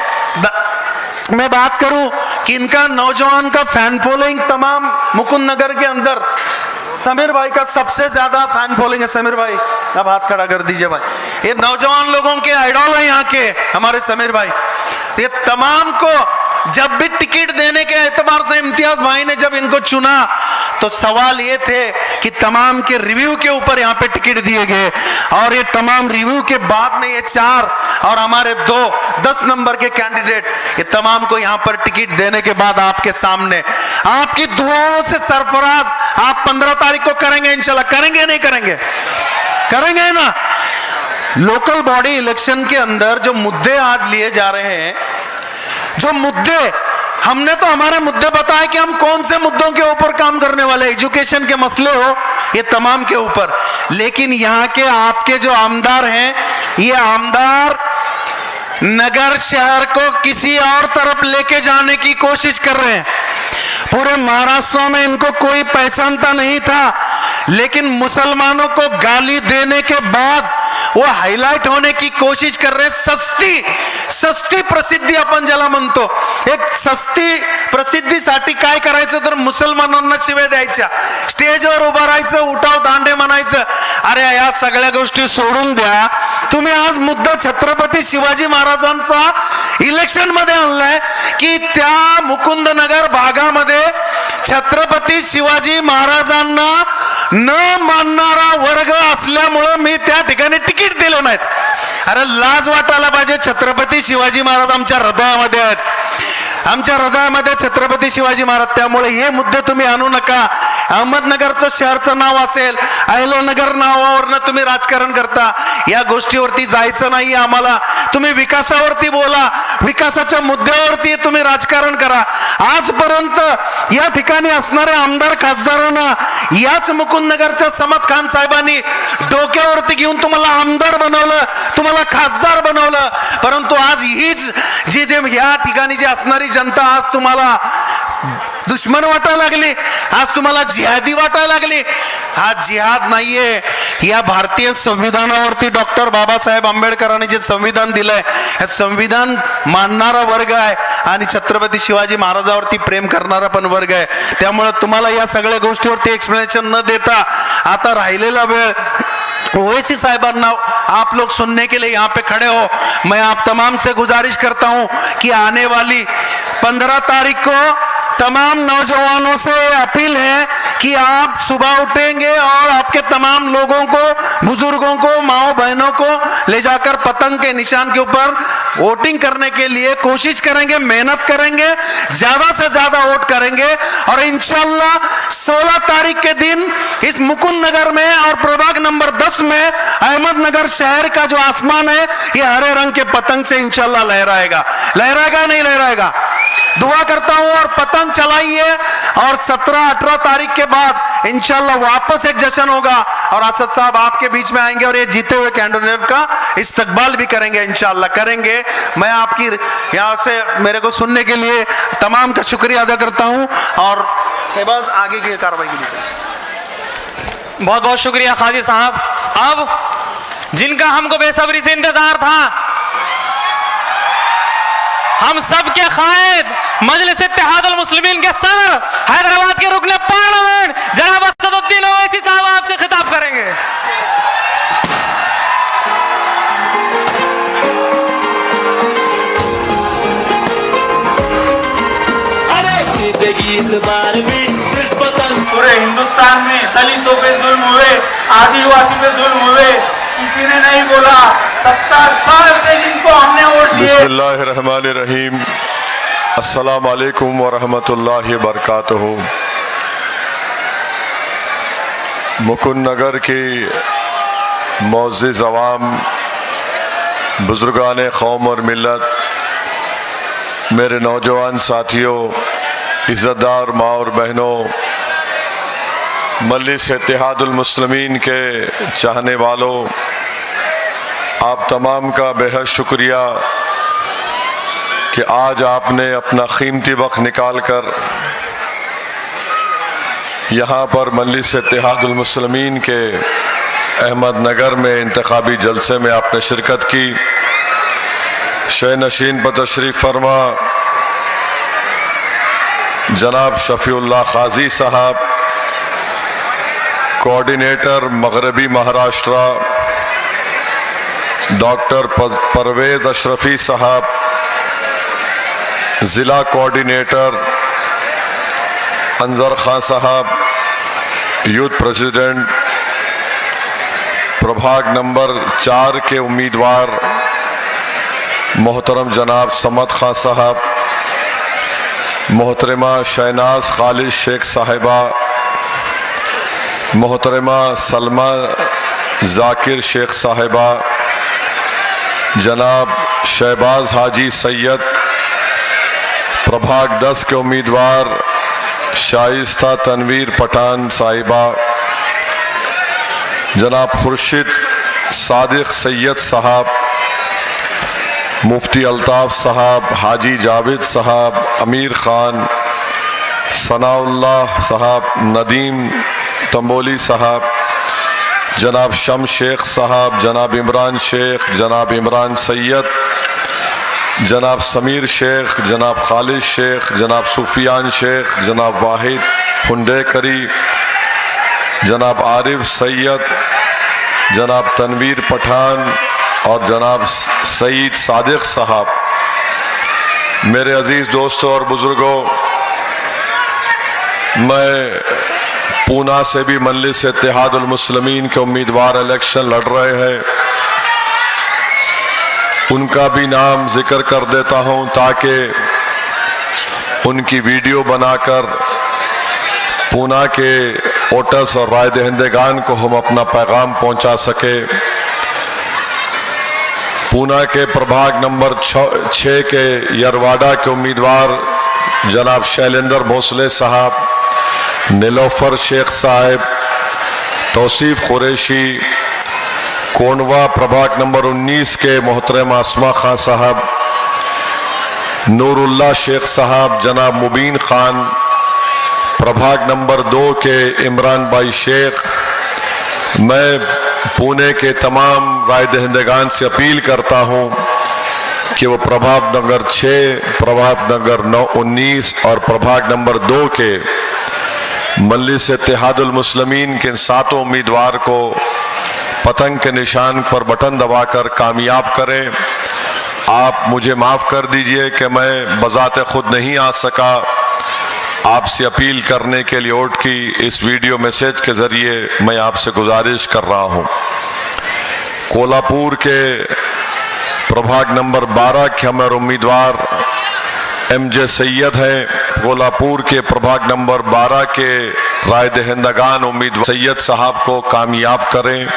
मैं बात करूं कि इनका नौजवान का फैन फॉलोइंग तमाम मुकुंद नगर के अंदर समीर भाई का सबसे ज्यादा फैन फॉलोइंग है। समीर भाई अब हाथ खड़ा कर दीजिए भाई। ये नौजवान लोगों के आइडॉल है यहाँ के हमारे समीर भाई। ये तमाम को जब भी टिकट देने के एतबार से इम्तियाज भाई ने जब इनको चुना तो सवाल ये थे कि तमाम के रिव्यू के ऊपर यहाँ पे टिकट दिए गए, और ये तमाम रिव्यू के बाद में ये 4 और हमारे 10 नंबर के कैंडिडेट, ये तमाम को यहाँ पर टिकट देने के बाद आपके सामने आपकी दुआओं से सरफराज आप 15 तारीख को करेंगे इंशाल्लाह। करेंगे नहीं करेंगे? करेंगे ना। लोकल बॉडी इलेक्शन के अंदर जो मुद्दे आज लिए जा रहे हैं, जो मुद्दे हमने तो हमारे मुद्दे बताए कि हम कौन से मुद्दों के ऊपर काम करने वाले, एजुकेशन के मसले हो, ये तमाम के ऊपर। लेकिन यहाँ के आपके जो आमदार हैं, ये आमदार नगर शहर को किसी और तरफ लेके जाने की कोशिश कर रहे हैं। पूरे महाराष्ट्र में इनको कोई पहचानता नहीं था, लेकिन मुसलमानों को गाली देने के बाद वो हाईलाइट होने की कोशिश कर रहे हैं। सस्ती प्रसिद्धी आपण ज्याला म्हणतो, एक सस्ती प्रसिद्धीसाठी काय करायचं तर मुसलमानांना शिव्या द्यायच्या, स्टेजवर उभं राहायचं, उठाव दांडे म्हणायचं। अरे या सगळ्या गोष्टी सोडून द्या। तुम्ही आज मुद्दा छत्रपती शिवाजी महाराजांचा इलेक्शन मध्ये आणलाय की त्या मुकुंदनगर भागामध्ये छत्रपती शिवाजी महाराजांना न मानणारा वर्ग असल्यामुळे मी त्या ठिकाणी तिकीट दिले नाहीत। अरे लाज वाटायला पाहिजे। छत्रपती शिवाजी महाराज आमच्या हृदयामध्ये आहेत, आमच्या हृदयामध्ये छत्रपती शिवाजी महाराज। त्यामुळे हे मुद्दे तुम्ही आणू नका। अहमदनगरचं शहरचं नाव असेल, अहिल्यानगर नावावरनं तुम्ही राजकारण करता, या गोष्टीवरती जायचं नाही आम्हाला। तुम्ही विकासावरती बोला, विकासाच्या मुद्द्यावरती तुम्ही राजकारण करा। आजपर्यंत या ठिकाणी असणारे आमदार खासदारांना याच मुकुंदनगरच्या समद खान साहेबांनी डोक्यावरती घेऊन तुम्हाला आमदार बनवलं, तुम्हाला खासदार बनवलं। परंतु आज हीच जी या ठिकाणी जी असणारी जनता आज तुम्हाला दुश्मन वाटायला लागले, आज तुम्हाला जिहादी वाटायला लागले. हा जिहाद नाहीये. या भारतीय संविधानावरती डॉक्टर बाबासाहेब आंबेडकरांनी जे संविधान दिलंय, हे संविधान मानणारा वर्ग आहे आणि छत्रपती शिवाजी महाराजावरती प्रेम करणारा पण वर्ग आहे. त्यामुळे तुम्हाला या सगळ्या गोष्टीवरती एक्सप्लेनेशन न देता आता राहिलेला वेळ ओवैसी साहिबाना आप लोग सुनने के लिए यहाँ पे खड़े हो. मैं आप तमाम से गुजारिश करता हूँ कि आने वाली 15 तारीख को तमाम नौजवानों से अपील है कि आप सुबह उठेंगे और आपके तमाम लोगों को, बुजुर्गों को, माओ बहनों को ले जाकर पतंग के निशान के ऊपर वोटिंग करने के लिए कोशिश करेंगे, मेहनत करेंगे, ज्यादा से ज्यादा वोट करेंगे और इंशाल्लाह 16 तारीख के दिन इस मुकुंद नगर में और प्रभाग नंबर 10 में अहमदनगर शहर का जो आसमान है ये हरे रंग के पतंग से इंशाल्लाह लहराएगा. लहराएगा नहीं लहराएगा? दुआ करता हूं और पतंग चलाइए और 17-18 तारीख के बाद इंशाल्लाह वापस एक जश्न होगा और असद साहब आपके बीच में आएंगे और ये जीते हुए कैंडिडेट का इस्तकबाल भी करेंगे, इंशाल्लाह करेंगे. मैं आपकी यहाँ से मेरे को सुनने के लिए तमाम का शुक्रिया अदा करता हूं और शहबाज आगे की कार्रवाई के लिए बहुत बहुत शुक्रिया काजी साहब. अब जिनका हमको बेसब्री से इंतजार था, हम सब के कायद मजलिस इत्तेहादुल मुस्लिमीन के सर हैदराबाद के रुकने पार्लियामेंट जनाब असदुद्दीन ओवैसी साहब आपसे खिताब करेंगे. जीतेगी इस बार भी सिर्फ पतंग. पूरे हिंदुस्तान में दलितों पे जुल्म हुए, आदिवासी पे जुल्म हुए, किसी ने नहीं बोला. 70 साल से जिनको हमने वोट दिए. बिस्मिल्लाहिर्रहमानिर्रहीम. अस्सलाम वालेकुम व रहमतुल्लाहि व बरकातुहू. मुकुंद नगर की मोअज़्ज़िज़ अवाम, बुजुर्गान कौम और मिल्लत, मेरे नौजवान साथियों, इज़्ज़तदार माँ और बहनों, मजलिस इत्तेहादुल मुस्लिमीन के चाहने वालों, आप तमाम का बेहद शुक्रिया कि आज आपने अपना कीमती वक्त निकाल कर यहाँ पर मजलिस इत्तेहादुल मुस्लिमीन के अहमदनगर में इंतखाबी जलसे में आपने शिरकत की. शे नशीन पर तशरीफ़ फरमा जनाब शफीउल्लाह काजी साहब, कोऑर्डिनेटर मगरबी महाराष्ट्र, डॉक्टर परवेज अशरफी साहब, ज़िला कोऑर्डिनेटर अंजर खान साहब, यूथ प्रेसिडेंट प्रभाग नंबर 4 के उम्मीदवार मोहतरम जनाब समद खान साहब, मोहतरमा शहनाज खालिद शेख साहिबा, मोहतरमा सलमा जाकिर शेख साहिबा, जनाब शहबाज हाजी सैयद, प्रभाग 10 के उम्मीदवार शाइस्ता तनवीर पठान साहिबा, जनाब खुर्शीद सादिक सैयद साहब, मुफ्ती अल्ताफ़ साहब, हाजी जावेद साहब, अमीर ख़ान, सनाउल्लाह साहब, नदीम तंबोली साहब, जनाब शम शेख साहब, जनाब इमरान शेख, जनाब इमरान सैयद, जनाब समीर शेख, जनाब खालिद शेख, जनाब सुफियान शेख, जनाब वाहिद हुंडेकरी, जनाब आरिफ सैयद, जनाब तनवीर पठान और जनाब सईद सादिक साहब. मेरे अजीज़ दोस्तों और बुज़ुर्गों, मैं पूना से भी मजलिस इत्तेहादुल मुस्लिमीन के उम्मीदवार इलेक्शन लड़ रहे हैं, उनका भी नाम जिक्र कर देता हूं ताकि उनकी वीडियो बनाकर पूना के वोटर्स और राय दहिंदगान को हम अपना पैगाम पहुंचा सके. पूना के प्रभाग नंबर 6 के यरवाड़ा के उम्मीदवार जनाब शैलेंद्र भोसले साहब, नीलोफर शेख साहब, तौसीफ कुरैशी, कोंडवा प्रभाग नंबर 19 के मोहतरम आसमा खान साहब, नूरुल्लाह शेख साहब, जनाब मुबीन खान, प्रभाग नंबर 2 के इमरान भाई शेख। मैं पुणे के तमाम राय दहिंदगान से अपील करता हूं कि वो प्रभाग नंबर 6, प्रभाग नंबर 19 और प्रभाग नंबर 2 के मजलिस इत्तेहादुल मुस्लिमीन के 7 उम्मीदवार को पतंग के निशान पर बटन दबाकर कामयाब करें। आप मुझे माफ़ कर दीजिए कि मैं बज़ाते खुद नहीं आ सका। आपसे अपील करने के लिए वोट की इस वीडियो मैसेज के ज़रिए मैं आपसे गुजारिश कर रहा हूं। कोल्हापुर के प्रभाग नंबर 12 के हमारे उम्मीदवार MJ सैयद हैं। कोल्हापुर के प्रभाग नंबर 12 के राय दहिंदगान उम्मीदवार सैयद साहब को कामयाब करें।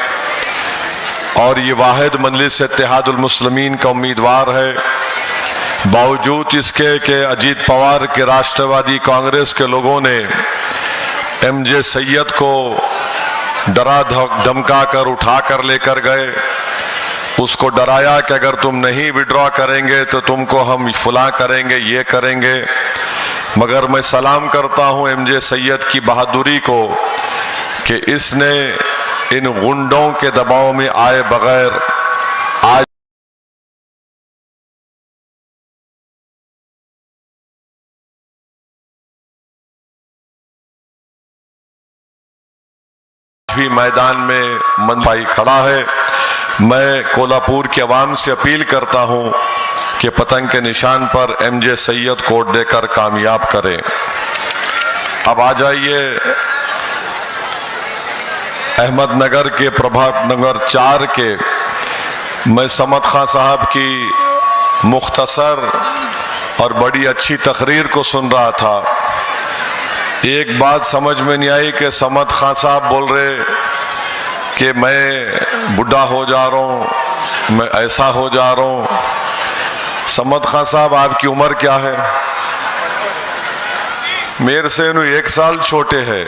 और ये वाहिद मजलिस इत्तेहादुल मुस्लिमीन का उम्मीदवार है, बावजूद इसके कि अजीत पवार के राष्ट्रवादी कांग्रेस के लोगों ने MJ सैयद को डरा धमका कर उठा कर लेकर गए। उसको डराया कि अगर तुम नहीं विड्रॉ करेंगे तो तुमको हम फुला करेंगे, ये करेंगे। मगर मैं सलाम करता हूं MJ सैयद की बहादुरी को कि इसने इन गुंडों के दबाव में आए बगैर आज भी मैदान में मनपाई खड़ा है। मैं कोल्हापुर के अवाम से अपील करता हूं कि पतंग के निशान पर MJ सैयद को वोट देकर कामयाब करें। अब आ जाइए अहमदनगर के प्रभाग नंबर 4 के मैं समद खां साहब की मुख्तसर और बड़ी अच्छी तकरीर को सुन रहा था। एक बात समझ में नहीं आई कि समद खां साहब बोल रहे कि मैं बुढ़ा हो जा रहा हूं, मैं ऐसा हो जा रहा हूं। समद खां साहब आपकी उम्र क्या है? मेरे से 1 साल छोटे हैं।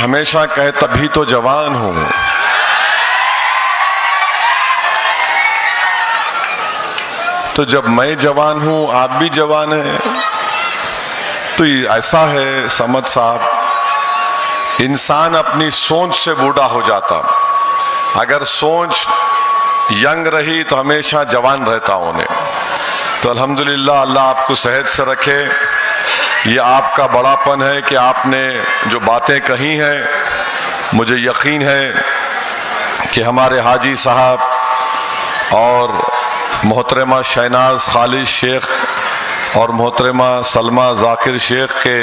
हमेशा कहे तभी तो जवान हूं। तो जब मैं जवान हूं, आप भी जवान हैं। तो ऐसा है समद साहब, इंसान अपनी सोच से बूढ़ा हो जाता। अगर सोच यंग रही तो हमेशा जवान रहता उन्हें। तो अल्हम्दुलिल्लाह, अल्लाह आपको सेहत से रखे। ये आपका बड़ापन है कि आपने जो बातें कही हैं, मुझे यकीन है कि हमारे हाजी साहब और मोहतरमा शहनाज खालिद शेख और मोहतरमा सलमा जाकिर शेख के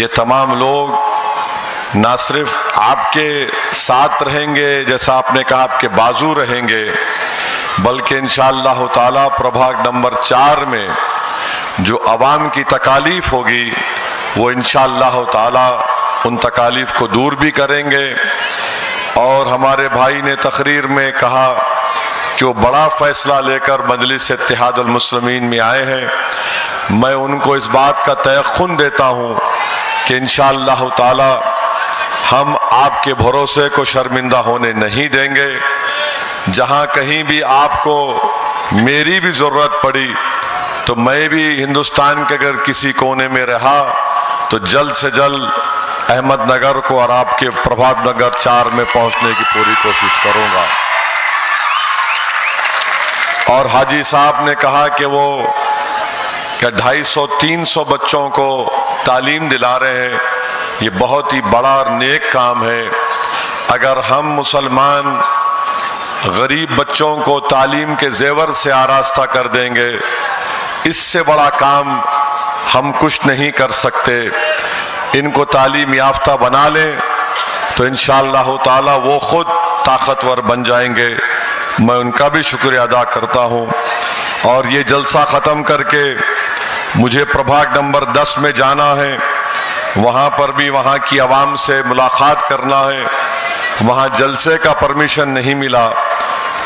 ये तमाम लोग ना सिर्फ आपके साथ रहेंगे, जैसा आपने कहा आपके बाजू रहेंगे, बल्कि इंशाअल्लाह ताला प्रभाग नंबर 4 में जो अवाम की तकालीफ होगी वो इंशाअल्लाह ताला उन तकालीफ को दूर भी करेंगे। और हमारे भाई ने तकरीर में कहा कि वो बड़ा फैसला लेकर मजलिस इत्तेहादुल मुस्लिमीन में आए हैं। मैं उनको इस बात का तयक़ुन देता हूँ कि इंशाअल्लाह ताला हम आपके भरोसे को शर्मिंदा होने नहीं देंगे। जहाँ कहीं भी आपको मेरी भी ज़रूरत पड़ी तो मैं भी हिंदुस्तान के अगर किसी कोने में रहा तो जल्द से जल्द अहमदनगर को और आपके प्रभाग नगर 4 में पहुंचने की पूरी कोशिश करूंगा। और हाजी साहब ने कहा कि वो 250-300 बच्चों को तालीम दिला रहे हैं। ये बहुत ही बड़ा और नेक काम है। अगर हम मुसलमान गरीब बच्चों को तालीम के जेवर से आरास्ता कर देंगे, इससे बड़ा काम हम कुछ नहीं कर सकते। इनको तालीम याफ्ता बना लें तो इंशाअल्लाह ताला वो खुद ताकतवर बन जाएंगे। मैं उनका भी शुक्रिया अदा करता हूँ। और ये जलसा ख़त्म करके मुझे प्रभाग नंबर 10 में जाना है। वहाँ पर भी वहाँ की आवाम से मुलाकात करना है। वहाँ जलसे का परमिशन नहीं मिला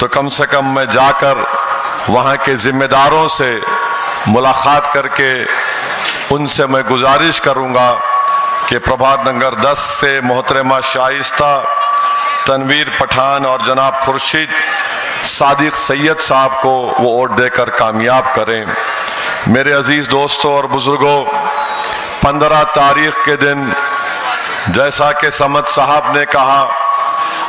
तो कम से कम मैं जाकर वहाँ के जिम्मेदारों से मुलाकात करके उनसे मैं गुजारिश करूंगा कि प्रभात नगर 10 से मोहतरमा शाइस्ता, तनवीर पठान और जनाब खुर्शीद सादिक सैयद साहब को वो वोट देकर कामयाब करें। मेरे अजीज दोस्तों और बुजुर्गों, 15 तारीख के दिन जैसा कि समद साहब ने कहा,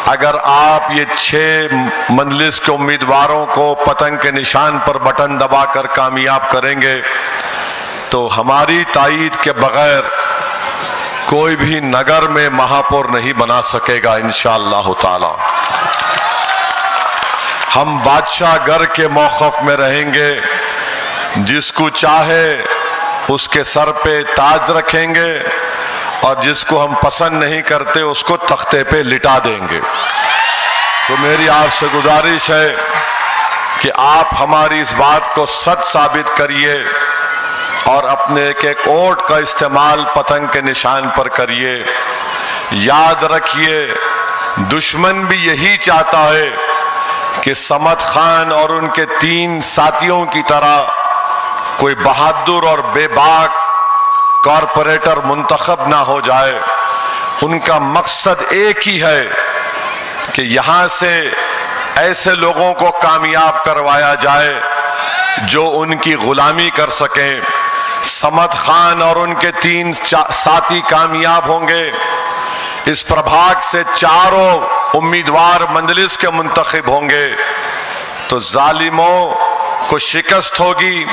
अगर आप ये 6 मजलिस के उम्मीदवारों को पतंग के निशान पर बटन दबाकर कामयाब करेंगे तो हमारी तायीद के बगैर कोई भी नगर में महापौर नहीं बना सकेगा इंशाअल्लाह ताला। हम बादशाह घर के मौक़िफ़ में रहेंगे, जिसको चाहे उसके सर पे ताज रखेंगे और जिसको हम पसंद नहीं करते उसको तख्ते पे लिटा देंगे। तो मेरी आपसे गुजारिश है कि आप हमारी इस बात को सच साबित करिए और अपने एक एक वोट का इस्तेमाल पतंग के निशान पर करिए। याद रखिए, दुश्मन भी यही चाहता है कि समद खान और उनके 3 साथियों की तरह कोई बहादुर और बेबाक कॉरपोरेटर मुंतखब ना हो जाए। उनका मकसद एक ही है कि यहां से ऐसे लोगों को कामयाब करवाया जाए जो उनकी गुलामी कर सकें। समद खान और उनके 3 साथी कामयाब होंगे। इस प्रभाग से 4 उम्मीदवार मंजलिस के मुंतखब होंगे तो जालिमों को शिकस्त होगी,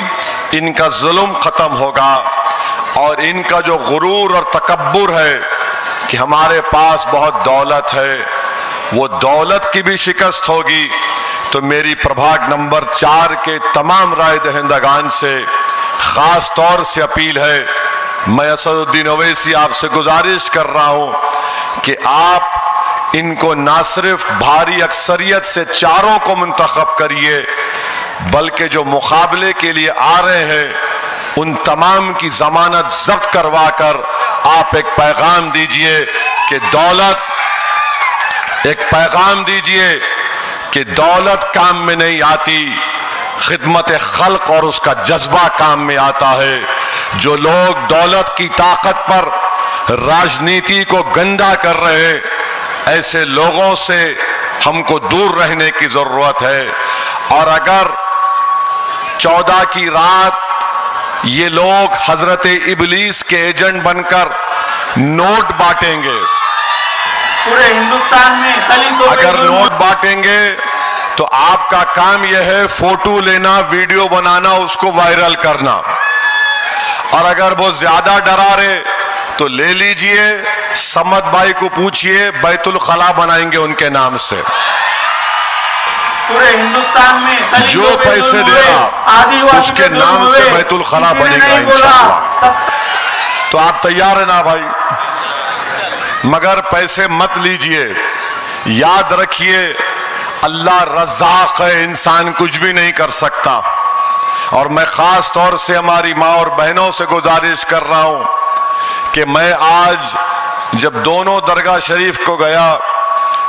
इनका जुल्म खत्म होगा और इनका जो गुरूर और तकब्बुर है कि हमारे पास बहुत दौलत है, वो दौलत की भी शिकस्त होगी। तो मेरी प्रभाग नंबर 4 के तमाम राय दहिंदगान से खास तौर से अपील है, मैं असदुद्दीन ओवैसी आपसे गुजारिश कर रहा हूं कि आप इनको ना सिर्फ भारी अक्सरियत से 4 को मुंतखब करिए, बल्कि जो मुकाबले के लिए आ रहे हैं उन तमाम की जमानत जब्त करवा कर आप एक पैगाम दीजिए कि दौलत काम में नहीं आती, खिदमत खल्क और उसका जज्बा काम में आता है। जो लोग दौलत की ताकत पर राजनीति को गंदा कर रहे हैं, ऐसे लोगों से हमको दूर रहने की जरूरत है। और अगर 14 की रात ये लोग हजरत इबलीस के एजेंट बनकर नोट बांटेंगे, पूरे हिंदुस्तान में अगर नोट बांटेंगे तो आपका काम यह है फोटो लेना, वीडियो बनाना, उसको वायरल करना। और अगर वो ज्यादा डरा रहे तो ले लीजिए, समद भाई को पूछिए, बैतुल खला बनाएंगे उनके नाम से। पूरे हिंदुस्तान में जो पैसे देगा उसके नाम से बैतुल खला बनेगा इंशाअल्लाह। तो आप तैयार है ना भाई? मगर पैसे मत लीजिए। याद रखिए, अल्लाह रज़्ज़ाक़ है, इंसान कुछ भी नहीं कर सकता। और मैं खास तौर से हमारी माँ और बहनों से गुजारिश कर रहा हूं कि मैं आज जब दोनों दरगाह शरीफ को गया,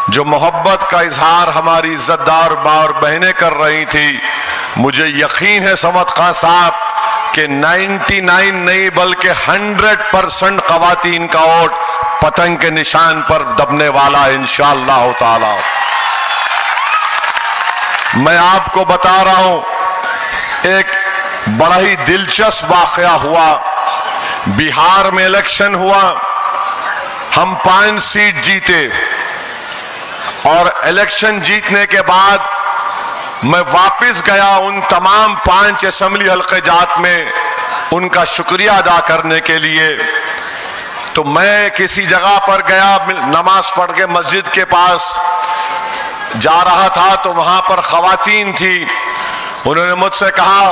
जो मोहब्बत का इजहार हमारी इज्जतदार माँ और बहनें कर रही थी, मुझे यकीन है समद खान साहब कि 99 नहीं बल्कि 100% ख़वातीन का वोट पतंग के निशान पर दबने वाला है इंशाअल्लाह ताला। मैं आपको बता रहा हूं, एक बड़ा ही दिलचस्प वाकया हुआ। बिहार में इलेक्शन हुआ, हम 5 सीट जीते और इलेक्शन जीतने के बाद मैं वापस गया उन तमाम 5 असेंबली हल्के जात में उनका शुक्रिया अदा करने के लिए। तो मैं किसी जगह पर गया, नमाज पढ़ के मस्जिद के पास जा रहा था तो वहां पर खवातीन थी। उन्होंने मुझसे कहा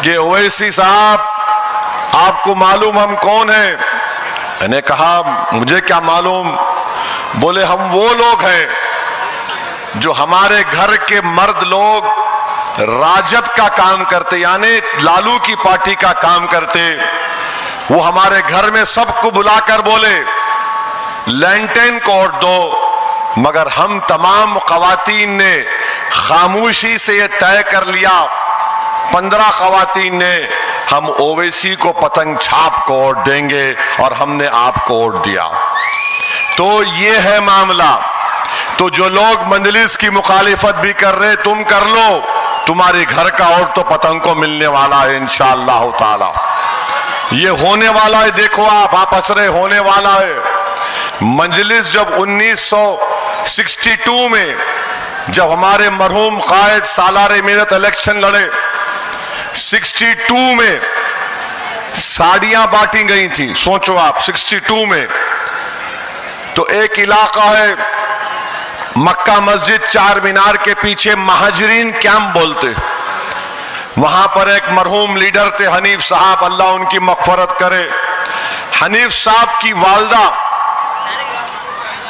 कि ओवैसी साहब, आपको मालूम हम कौन हैं? मैंने कहा मुझे क्या मालूम। बोले हम वो लोग हैं जो हमारे घर के मर्द लोग राजद का काम करते, यानी लालू की पार्टी का काम करते। वो हमारे घर में सबको बुलाकर बोले लैंटेन को वोट दो, मगर हम तमाम खवातीन ने खामोशी से ये तय कर लिया, 15 खवातीन ने हम ओवैसी को पतंग छाप को वोट देंगे और हमने आपको वोट दिया। तो ये है मामला। तो जो लोग मंजलिस की मुखालिफत भी कर रहे, तुम कर लो, तुम्हारे घर का वोट तो पतंग को मिलने वाला है इंशाअल्लाह ताला। ये होने वाला है, देखो आप हंस रहे, होने वाला है। मंजलिस जब 1962 में जब हमारे मरहूम कायद सालार मेरठ इलेक्शन लड़े, 62 में साड़ियां बांटी गई थी। सोचो आप, 62 में। तो एक इलाका है मक्का मस्जिद चार मीनार के पीछे महाजरीन कैंप बोलते, वहां पर एक मरहूम लीडर थे हनीफ साहब, अल्लाह उनकी मगफरत करे। हनीफ साहब की वालदा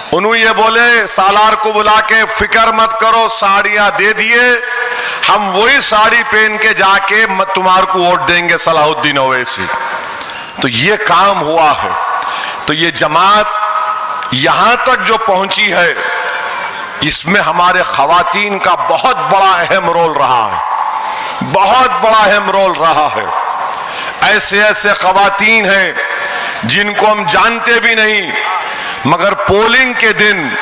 उन्होंने ये बोले सालार को बुला के, फिक्र मत करो, साड़ियां दे दिए, हम वही साड़ी पहन के जाके तुम्हारे को वोट देंगे सलाहुद्दीन ओवैसी। तो ये काम हुआ है। तो ये जमात यहां तक जो पहुंची है, इसमें हमारे खवातीन का बहुत बड़ा अहम रोल रहा है, बहुत बड़ा अहम रोल रहा है। ऐसे ऐसे खवातीन हैं जिनको हम जानते भी नहीं, मगर पोलिंग के दिन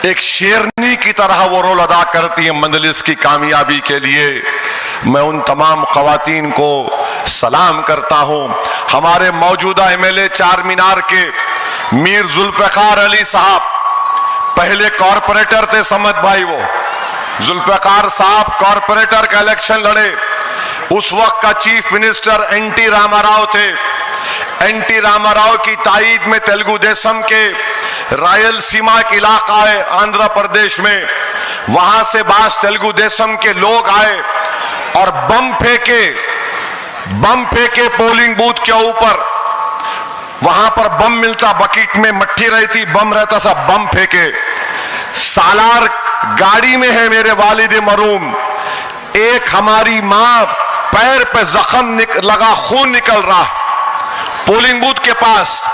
एक शेरनी की तरह वो रोल अदा करती है मंजलिस की कामयाबी के लिए। मैं उन तमाम खवातीन को सलाम करता हूं। हमारे मौजूदा एमएलए चार मीनार के मीर जुल्फकार अली साहब, पहले कॉरपोरेटर थे समद भाई, वो जुल्फकार साहब कॉरपोरेटर का इलेक्शन लड़े। उस वक्त का चीफ मिनिस्टर एनटी रामाराव थे। एनटी रामाराव की ताईद में तेलुगु देशम के रायलसीमा का इलाका है आंध्र प्रदेश में, वहां से बास तेलुगु देशम के लोग आए और बम फेंके पोलिंग बूथ के ऊपर। वहां पर बम मिलता, बकेट में मट्टी रहती, बम रहता, सब बम फेंके। सालार गाड़ी में है मेरे वालिद मरूम, एक हमारी मां पैर पे जख्म लगा, खून निकल रहा पोलिंग बूथ के पास।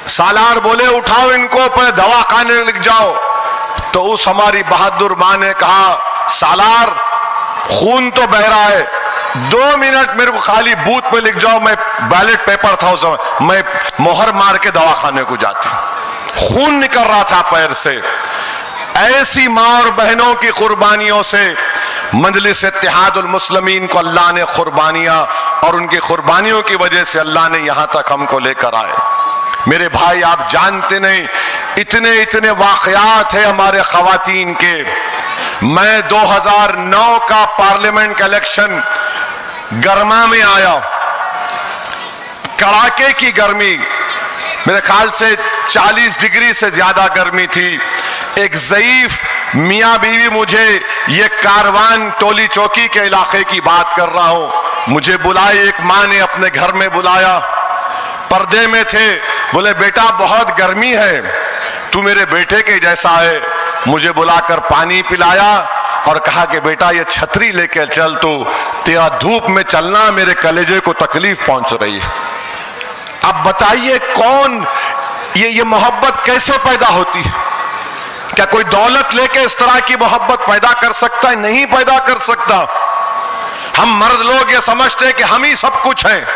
सालार बोले उठाओ इनको, पर दवा खाने लिख जाओ। तो उस हमारी बहादुर मां ने कहा सालार खून तो बह रहा है, 2 मिनट मेरे को खाली बूथ पे लिख जाओ, मैं बैलेट पेपर था उस समय, मैं मोहर मार के दवा खाने को जाती। खून निकल रहा था पैर से। ऐसी मां और बहनों की कुर्बानियों से मजलिस इत्तेहादुल मुस्लिमीन को अल्लाह ने कुर्बानियां, और उनकी कुर्बानियों की वजह से अल्लाह ने यहां तक हमको लेकर आए। मेरे भाई आप जानते नहीं, इतने इतने वाकयात है हमारे खवातीन के। मैं 2009 का पार्लियामेंट का इलेक्शन गर्मा में आया, कड़ाके की गर्मी, मेरे ख्याल से 40 डिग्री से ज्यादा गर्मी थी। एक ज़ईफ मियाँ बीवी, मुझे ये कारवान टोली चौकी के इलाके की बात कर रहा हूं, मुझे बुलाए, एक माँ ने अपने घर में बुलाया, पर्दे में थे, बोले बेटा बहुत गर्मी है, तू मेरे बेटे के जैसा है। मुझे बुलाकर पानी पिलाया और कहा कि बेटा ये छतरी लेकर चल, तू तेरा धूप में चलना मेरे कलेजे को तकलीफ पहुंच रही है। अब बताइए कौन ये मोहब्बत कैसे पैदा होती है? क्या कोई दौलत लेके इस तरह की मोहब्बत पैदा कर सकता है? नहीं पैदा कर सकता। हम मर्द लोग ये समझते हैं कि हम ही सब कुछ हैं,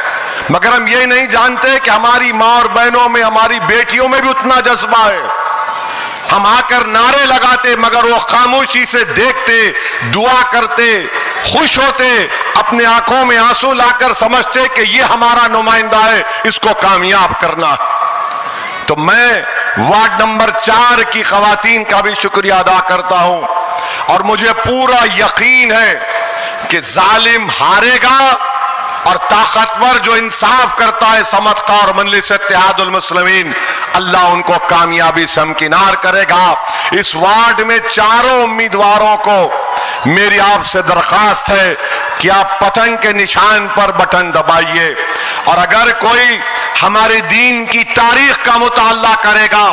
मगर हम ये नहीं जानते कि हमारी माँ और बहनों में, हमारी बेटियों में भी उतना जज्बा है। हम आकर नारे लगाते, मगर वो खामोशी से देखते, दुआ करते, खुश होते, अपने आंखों में आंसू लाकर समझते कि ये हमारा नुमाइंदा है, इसको कामयाब करना। तो मैं वार्ड नंबर 4 की खवातीन का भी शुक्रिया अदा करता हूं, और मुझे पूरा यकीन है कि जालिम हारेगा और ताकतवर जो इंसाफ करता है, समझता और मजलिस इत्तेहादुल मुस्लिमीन, अल्लाह उनको कामयाबी से हमकिनार करेगा। इस वार्ड में चारों उम्मीदवारों को मेरी आपसे दरखास्त है कि आप पतंग के निशान पर बटन दबाइए, और अगर कोई हमारे दीन की तारीख का मुताला करेगा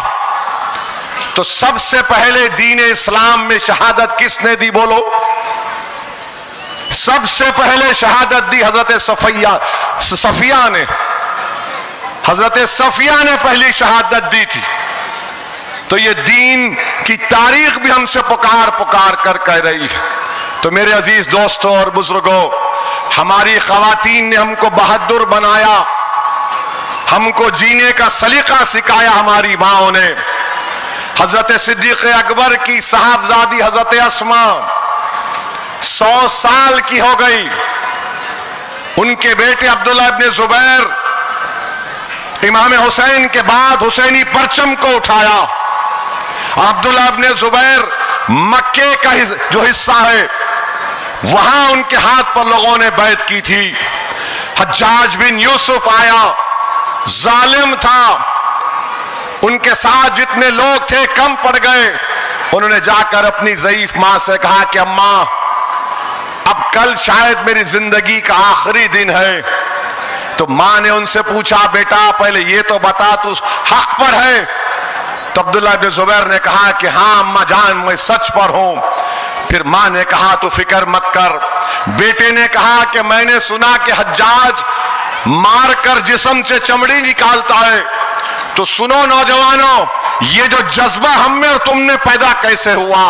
तो सबसे पहले दीन इस्लाम में शहादत किसने दी? बोलो। सबसे पहले शहादत दी हजरत सफिया ने। हजरत सफिया ने पहली शहादत दी थी। तो ये दीन की तारीख भी हमसे पुकार पुकार कर कह रही है। तो मेरे अजीज दोस्तों और बुजुर्गों, हमारी खवातीन ने हमको बहादुर बनाया, हमको जीने का सलीका सिखाया हमारी माओं ने। हजरत सिद्दीक अकबर की साहबजादी हजरत अस्मा 100 साल की हो गई। उनके बेटे अब्दुल्ला इब्ने जुबैर इमाम हुसैन के बाद हुसैनी परचम को उठाया। अब्दुल्ला इब्ने जुबैर मक्के का जो हिस्सा है वहां उनके हाथ पर लोगों ने बैत की थी। हज्जाज बिन यूसुफ आया, जालिम था, उनके साथ जितने लोग थे कम पड़ गए। उन्होंने जाकर अपनी ज़ईफ मां से कहा कि अम्मा, अब कल शायद मेरी जिंदगी का आखिरी दिन है। तो मां ने उनसे पूछा, बेटा पहले ये तो बता तू हक पर है? तो अब्दुल्ला इब्ने जुबैर ने कहा कि हाँ अम्मा जान, मैं सच पर हूं। फिर मां ने कहा तू फिक्र मत कर। बेटे ने कहा कि मैंने सुना कि हज्जाज मारकर जिस्म से चमड़ी निकालता है। तो सुनो नौजवानों, ये जो जज्बा हम में और तुमने पैदा कैसे हुआ?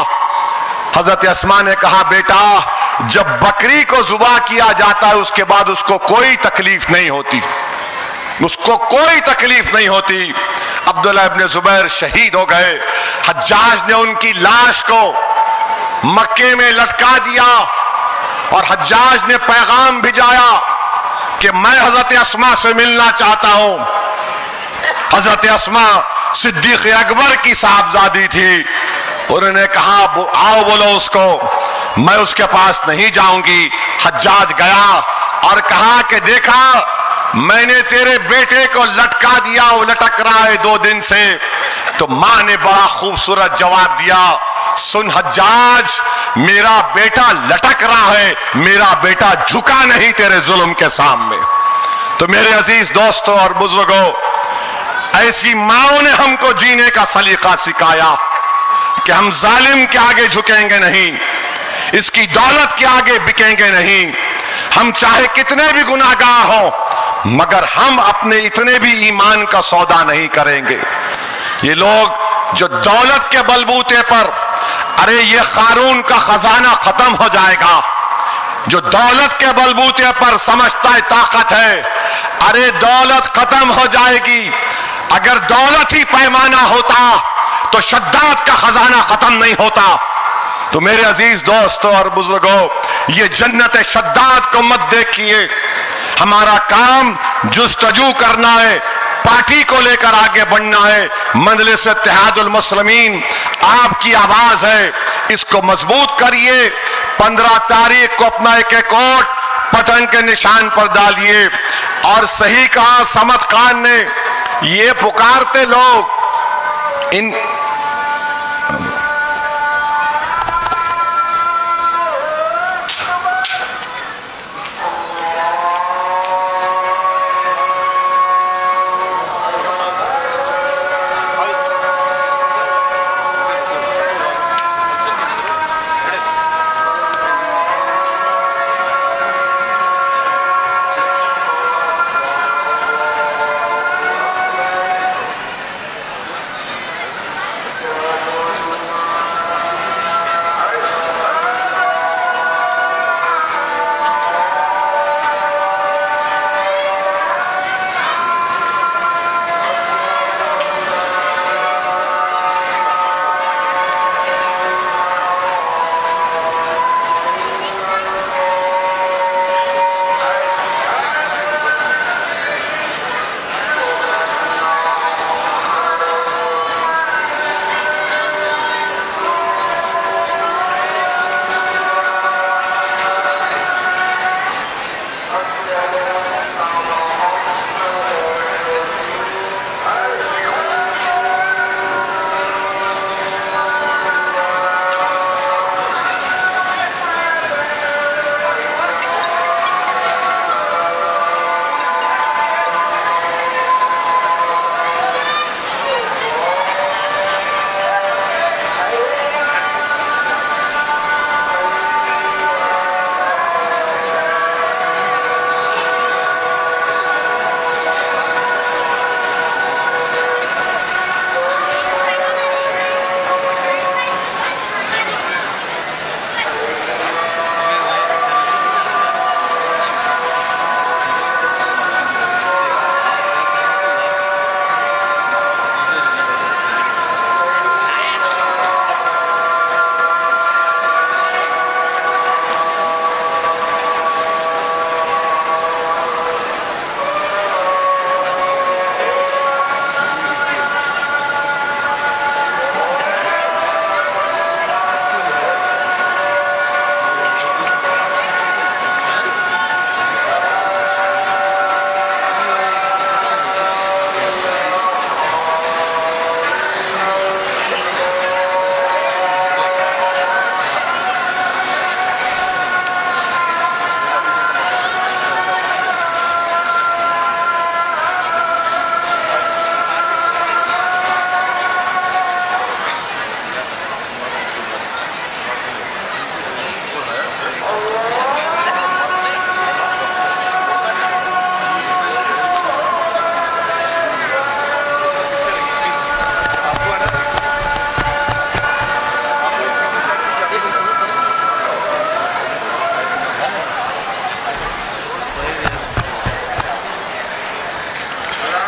हजरत अस्मा ने कहा, बेटा जब बकरी को जुबा किया जाता है उसके बाद उसको कोई तकलीफ नहीं होती, उसको कोई तकलीफ नहीं होती। अब्दुल्ला इब्ने जुबैर शहीद हो गए। हज्जाज ने उनकी लाश को मक्के में लटका दिया और हज्जाज ने पैगाम भिजाया कि मैं हजरत अस्मा से मिलना चाहता हूं। हजरत अस्मा सिद्दीक अकबर की साहबजादी थी। उन्होंने कहा आओ बोलो उसको, मैं उसके पास नहीं जाऊंगी। हज्जाज गया और कहा कि देखा मैंने तेरे बेटे को लटका दिया, वो लटक रहा है 2 दिन से। तो मां ने बड़ा खूबसूरत जवाब दिया, सुन हज्जाज, मेरा बेटा लटक रहा है, मेरा बेटा झुका नहीं तेरे जुल्म के सामने। तो मेरे अजीज दोस्तों और बुजुर्गों, ऐसी माओं ने हमको जीने का सलीका सिखाया कि हम जालिम के आगे झुकेंगे नहीं, इसकी दौलत के आगे बिकेंगे नहीं। हम चाहे कितने भी गुनाहगार हों, मगर हम अपने इतने भी ईमान का सौदा नहीं करेंगे। ये लोग जो दौलत के बलबूते पर, अरे ये कारून का खजाना खत्म हो जाएगा, जो दौलत के बलबूते पर समझता है ताकत है, अरे दौलत खत्म हो जाएगी। अगर दौलत ही पैमाना होता तो शद्दाद का खजाना खत्म नहीं होता। तो मेरे अजीज दोस्तों और बुजुर्गों, ये जन्नत शद्दाद को मत देखिए। हमारा काम जुस्तजू करना है, पार्टी को लेकर आगे बढ़ना है। मजलिस इत्तेहादुल मुस्लिमीन आपकी आवाज है, इसको मजबूत करिए। 15 तारीख को अपना एक वोट पतंग के निशान पर डालिए। और सही कहा समद खान ने, ये पुकारते लोग इन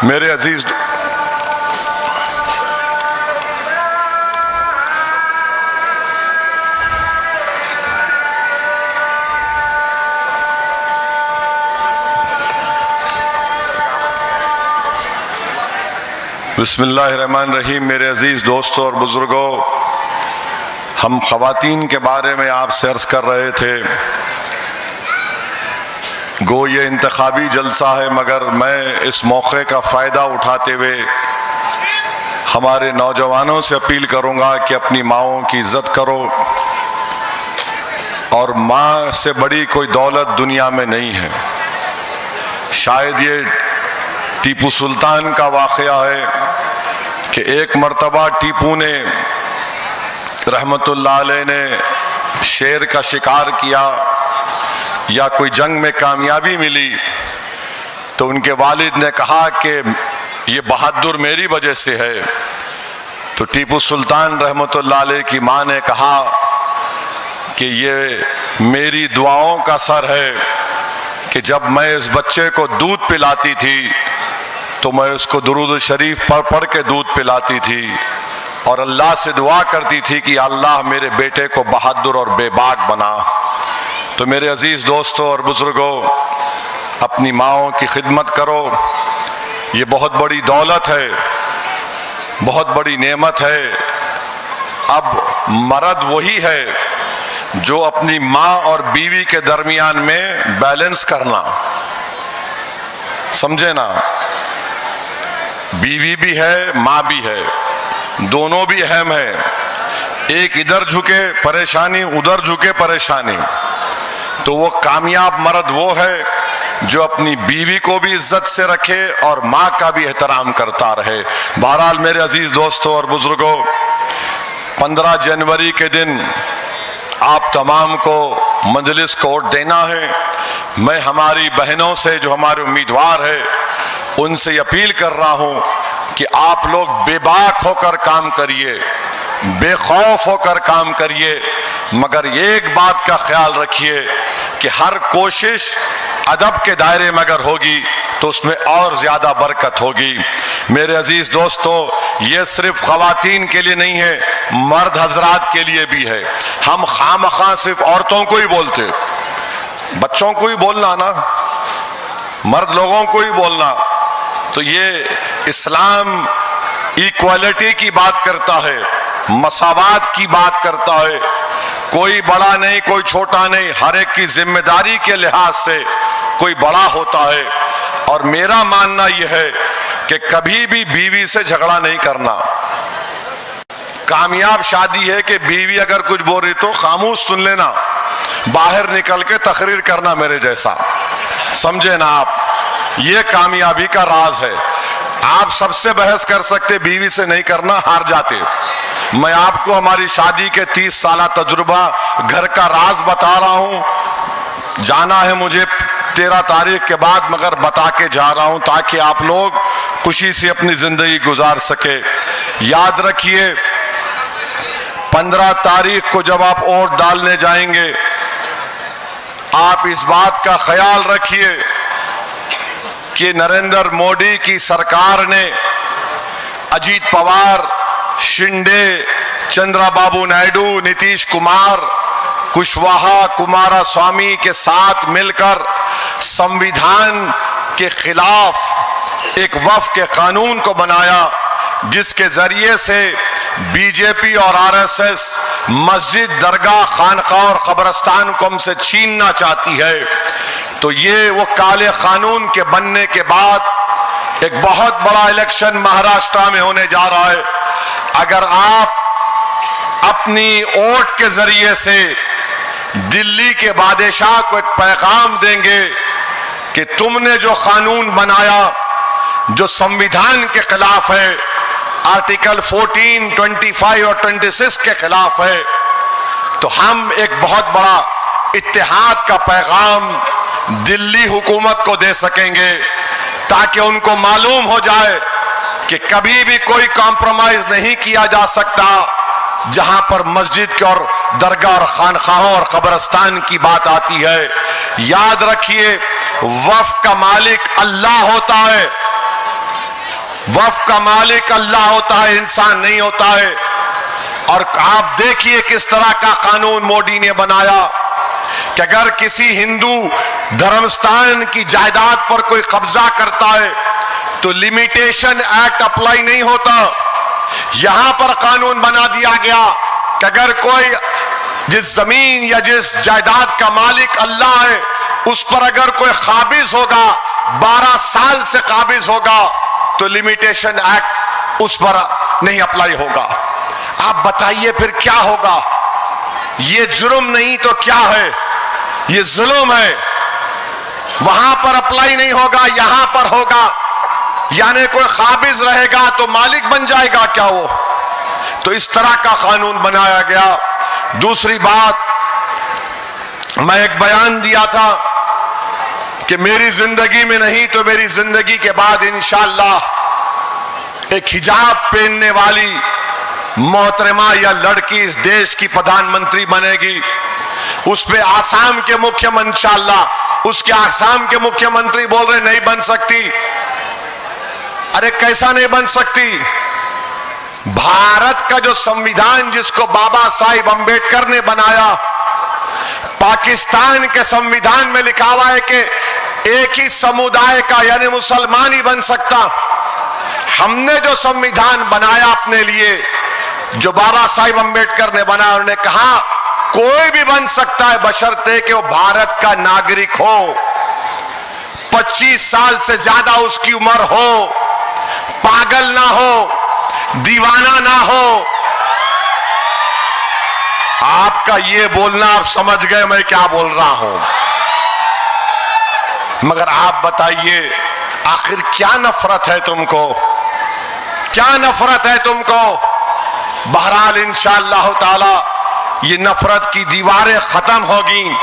मेरे अजीज बिस्मिल्लाहिर्रहमानिर्रहीम। मेरे अजीज दोस्तों और बुजुर्गों, हम ख़वातीन के बारे में आपसे अर्ज कर रहे थे। गो ये इंतखाबी जलसा है, मगर मैं इस मौके का फ़ायदा उठाते हुए हमारे नौजवानों से अपील करूँगा कि अपनी माँओं की इज़्ज़त करो। और माँ से बड़ी कोई दौलत दुनिया में नहीं है। शायद ये टीपू सुल्तान का वाक़या है कि एक मर्तबा टीपू ने रहमतुल्लाह अलैह ने शेर का शिकार किया या कोई जंग में कामयाबी मिली तो उनके वालिद ने कहा कि ये बहादुर मेरी वजह से है। तो टीपू सुल्तान रहमतुल्लाह अलैह की माँ ने कहा कि ये मेरी दुआओं का सर है कि जब मैं इस बच्चे को दूध पिलाती थी तो मैं उसको दुरूद शरीफ पढ़ पढ़ के दूध पिलाती थी और अल्लाह से दुआ करती थी कि अल्लाह मेरे बेटे को बहादुर और बेबाक बना। तो मेरे अजीज़ दोस्तों और बुजुर्गों, अपनी माँओं की खिदमत करो। ये बहुत बड़ी दौलत है, बहुत बड़ी नेमत है। अब मर्द वही है जो अपनी माँ और बीवी के दरमियान में बैलेंस करना, समझे ना। बीवी भी है, माँ भी है, दोनों भी अहम है। एक इधर झुके परेशानी, उधर झुके परेशानी। तो वो कामयाब मर्द वो है जो अपनी बीवी को भी इज्जत से रखे और माँ का भी एहतराम करता रहे। बहरहाल मेरे अजीज दोस्तों और बुजुर्गों, 15 जनवरी के दिन आप तमाम को मजलिस को वोट देना है। मैं हमारी बहनों से जो हमारे उम्मीदवार है उनसे अपील कर रहा हूं कि आप लोग बेबाक होकर काम करिए, बेखौफ होकर काम करिए, मगर एक बात का ख्याल रखिए कि हर कोशिश अदब के दायरे में अगर होगी तो उसमें और ज्यादा बरकत होगी। मेरे अजीज दोस्तों, ये सिर्फ खवातीन के लिए नहीं है, मर्द हजरात के लिए भी है। हम खामखा सिर्फ औरतों को ही बोलते, बच्चों को ही बोलना ना, मर्द लोगों को ही बोलना। तो ये इस्लाम इक्वालिटी की बात करता है, मसावात की बात करता है। कोई बड़ा नहीं, कोई छोटा नहीं, हर एक की जिम्मेदारी के लिहाज से कोई बड़ा होता है। और मेरा मानना यह है कि कभी भी बीवी से झगड़ा नहीं करना। कामयाब शादी है कि बीवी अगर कुछ बोल रही तो खामोश सुन लेना, बाहर निकल के तकरीर करना मेरे जैसा, समझे ना आप। ये कामयाबी का राज है। आप सबसे बहस कर सकते, बीवी से नहीं करना, हार जाते। मैं आपको हमारी शादी के 30 साल तजुर्बा घर का राज बता रहा हूं। जाना है मुझे 13 तारीख के बाद, मगर बता के जा रहा हूं ताकि आप लोग खुशी से अपनी जिंदगी गुजार सके। याद रखिए, 15 तारीख को जब आप वोट डालने जाएंगे, आप इस बात का ख्याल रखिए कि नरेंद्र मोदी की सरकार ने अजीत पवार, शिंदे, चंद्रबाबू नायडू, नीतीश कुमार, कुशवाहा, कुमारस्वामी के साथ मिलकर संविधान के खिलाफ एक वक्फ के कानून को बनाया, जिसके जरिए से बीजेपी और आरएसएस मस्जिद, दरगाह, खानका और कब्रिस्तान को हमसे छीनना चाहती है। तो ये वो काले कानून के बनने के बाद एक बहुत बड़ा इलेक्शन महाराष्ट्र में होने जा रहा है। अगर आप अपनी वोट के जरिए से दिल्ली के बादशाह को एक पैगाम देंगे कि तुमने जो कानून बनाया जो संविधान के खिलाफ है, आर्टिकल 14, 25 और 26 के खिलाफ है, तो हम एक बहुत बड़ा इत्तेहाद का पैगाम दिल्ली हुकूमत को दे सकेंगे, ताकि उनको मालूम हो जाए कि कभी भी कोई कॉम्प्रोमाइज नहीं किया जा सकता जहां पर मस्जिद के और दरगाह और खानखाहों और कब्रिस्तान की बात आती है। याद रखिए, वक्फ का मालिक अल्लाह होता है। वक्फ का मालिक अल्लाह होता है, इंसान नहीं होता है। और आप देखिए किस तरह का कानून मोदी ने बनाया कि अगर किसी हिंदू धर्मस्थान की जायदाद पर कोई कब्जा करता है तो लिमिटेशन एक्ट अप्लाई नहीं होता। यहां पर कानून बना दिया गया कि अगर कोई जिस जमीन या जिस जायदाद का मालिक अल्लाह है उस पर अगर कोई काबिज होगा, 12 साल से काबिज होगा, तो लिमिटेशन एक्ट उस पर नहीं अप्लाई होगा। आप बताइए फिर क्या होगा? ये जुर्म नहीं तो क्या है? ये जुल्म है। वहां पर अप्लाई नहीं होगा, यहां पर होगा। यानी कोई काबिज रहेगा तो मालिक बन जाएगा क्या वो? तो इस तरह का कानून बनाया गया। दूसरी बात, मैं एक बयान दिया था कि मेरी जिंदगी में नहीं तो मेरी जिंदगी के बाद इंशाअल्लाह एक हिजाब पहनने वाली मोहतरमा या लड़की इस देश की प्रधानमंत्री बनेगी। उस पे आसाम के मुख्यमंत्री, इंशाअल्लाह उसके आसाम के मुख्यमंत्री बोल रहे नहीं बन सकती। अरे कैसा नहीं बन सकती? भारत का जो संविधान जिसको बाबा साहिब अंबेडकर ने बनाया, पाकिस्तान के संविधान में लिखा हुआ है कि एक ही समुदाय का यानी मुसलमान ही बन सकता। हमने जो संविधान बनाया अपने लिए, जो बाबा साहिब अंबेडकर ने बनाया, उन्होंने कहा कोई भी बन सकता है बशर्ते कि वो भारत का नागरिक हो, 25 साल से ज्यादा उसकी उम्र हो, पागल ना हो, दीवाना ना हो। आपका ये बोलना आप समझ गए मैं क्या बोल रहा हूं। मगर आप बताइए आखिर क्या नफरत है तुमको? क्या नफरत है तुमको? बहरहाल इंशाअल्लाह ताला ये नफरत की दीवारें खत्म होगी,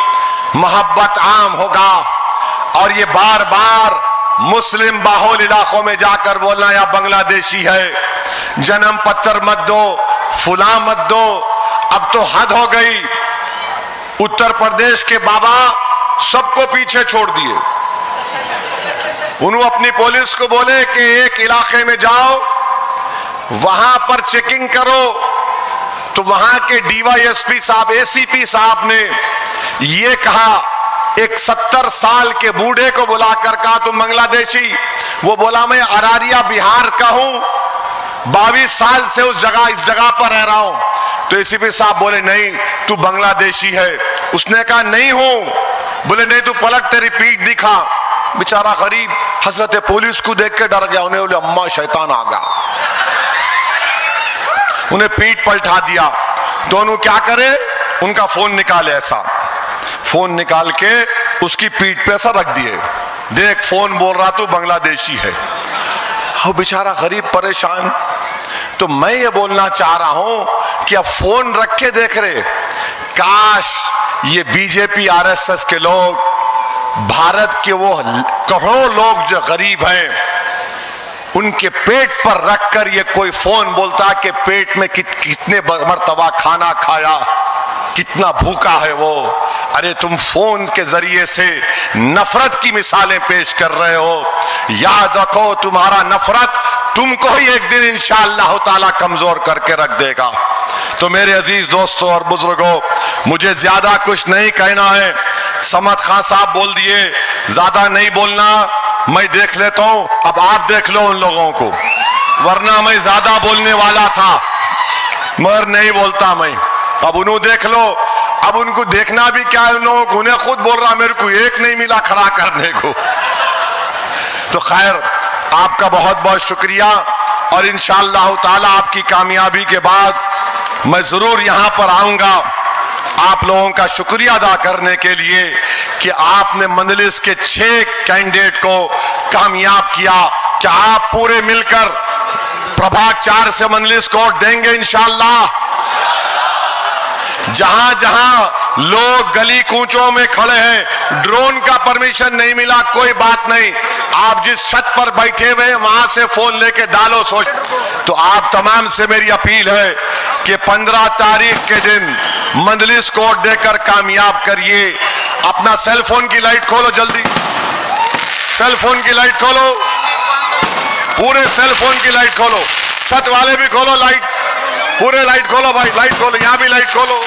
मोहब्बत आम होगा। और ये बार बार मुस्लिम बाहुल इलाकों में जाकर बोलना या बांग्लादेशी है, जन्म पत्र मत दो, फुला मत दो, अब तो हद हो गई। उत्तर प्रदेश के बाबा सबको पीछे छोड़ दिए। उन्होंने अपनी पुलिस को बोले कि एक इलाके में जाओ, वहां पर चेकिंग करो, तो वहां के डीवाईएसपी साहब, एसीपी साहब ने ये कहा, एक 70 साल के बूढ़े को बुलाकर कहा तुम बांग्लादेशी? वो बोला मैं अरारिया बिहार का हूं, 22 साल से इस जगह पर रह रहा हूं। तो एसीपी साहब बोले नहीं तू बांग्लादेशी है। उसने कहा नहीं हूं। बोले नहीं तू पलट तेरी पीठ दिखा। बेचारा गरीब हजरत पुलिस को देख के डर गया। उन्हें बोले अम्मा शैतान आ गया, उन्हें पीठ पलटा दिया। तो उन्होंने क्या करे, उनका फोन निकाले, ऐसा फोन निकाल के उसकी पीठ पे ऐसा रख दिए, देख फोन बोल रहा तू बांग्लादेशी है। वो बेचारा गरीब परेशान। तो मैं ये बोलना चाह रहा हूं कि अब फोन रख के देख रहे, काश ये बीजेपी आरएसएस के लोग, भारत के वो करोड़ों लोग जो गरीब हैं, उनके पेट पर रखकर ये कोई फोन बोलता कि पेट में कितने मर्तबा खाना खाया, कितना भूखा है वो। अरे तुम फोन के जरिए से नफरत की मिसालें पेश कर रहे हो। याद रखो तुम्हारा नफरत तुमको ही एक दिन इंशाअल्लाह ताला कमजोर करके रख देगा। तो मेरे अजीज दोस्तों और बुजुर्गों, मुझे ज्यादा कुछ नहीं कहना है। समद खान साहब बोल दिए, ज्यादा नहीं बोलना, मैं देख लेता हूं। अब आप देख लो उन लोगों को, वरना मैं ज्यादा बोलने वाला था मगर नहीं बोलता मैं। अब उन्होंने देख लो। अब उनको देखना भी क्या है, उन्हें खुद बोल रहा मेरे को एक नहीं मिला खड़ा करने को। तो खैर आपका बहुत बहुत शुक्रिया। और इंशाअल्लाह ताला आपकी कामयाबी के बाद मैं जरूर यहां पर आऊंगा आप लोगों का शुक्रिया अदा करने के लिए कि आपने मंजलिस के 6 कैंडिडेट को कामयाब किया। क्या आप पूरे मिलकर प्रभाग 4 से मंजलिस को वोट देंगे इंशाअल्लाह? जहां जहां लोग गली कूचों में खड़े हैं, ड्रोन का परमिशन नहीं मिला, कोई बात नहीं, आप जिस छत पर बैठे हुए वहां से फोन लेके डालो सोच। तो आप तमाम से मेरी अपील है कि 15 तारीख के दिन मंजलिस को वोट देकर कामयाब करिए। अपना सेल फोन की लाइट खोलो, जल्दी सेल फोन की लाइट खोलो। पूरे सेल फोन की लाइट खोलो, छत वाले भी खोलो लाइट, पूरे लाइट खोलो भाई, लाइट खोलो, यहां भी लाइट खोलो।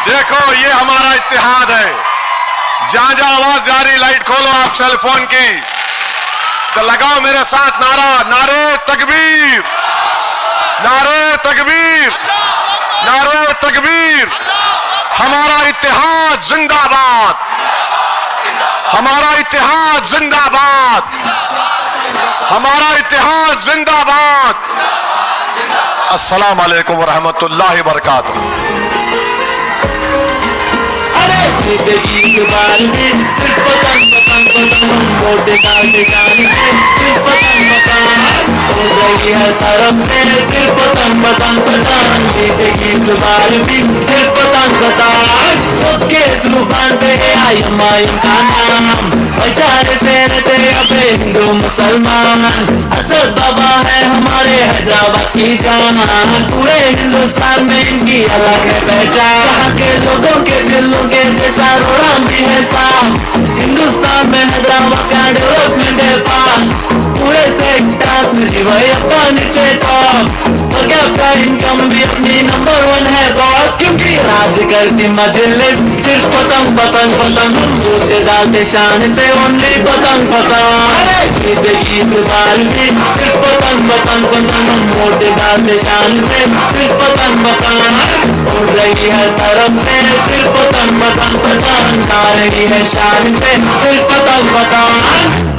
देखो ये हमारा इत्तेहाद है, जहां जहां आवाज जा रही लाइट खोलो आप सेल फोन की। तो लगाओ मेरे साथ नारा, नारे तकबीर, नारे तकबीर, नारे तकबीर। हमारा इत्तेहाद जिंदाबाद, हमारा इत्तेहाद जिंदाबाद, हमारा इत्तेहाद जिंदाबाद। अस्सलाम वालेकुम वरहमतुल्लाहि वबरकातुहू। जिंदगी के बारे में सिर्फ पतंग पतंग पतंग, हम वोट डालते जाने सिर्फ पतंग पतंग, हो गई है तरफ से सिर्फ पतंग पतंग पतंग। जिंदगी के बारे में सिर्फ पतंग पतंग, सबके जुबान पे है आयम का नाम, बेचारे से रहते अपने हिंदू मुसलमान। असद बाबा है हमारे हैदराबाद की जान, पूरे हिंदुस्तान में इनकी अलग है पहचान। यहाँ के लोगों के दिलों के जैसा रोडाम भी है साफ, हिंदुस्तान में हैदराबाद का डेवलपमेंट है फास्ट। पूरे सेक्टर्स में जी भाई अपना नीचे टॉप, और क्या इनकम भी अपनी नंबर 1 है बॉस, क्योंकि राज करती मजलिस सिर्फ पतंग पतंग पतंग, वोट डालते शान से ओनली पतंग पतंग। जिंदगी से बार में सिर्फ पतंग पतंग पतंग, वोट डालते शान से सिर्फ पतंग पतंग, उड़ रही है तरफ से सिर्फ पतंग पतंग पतंग, आ रही है शान से सिर्फ पतंग पतंग।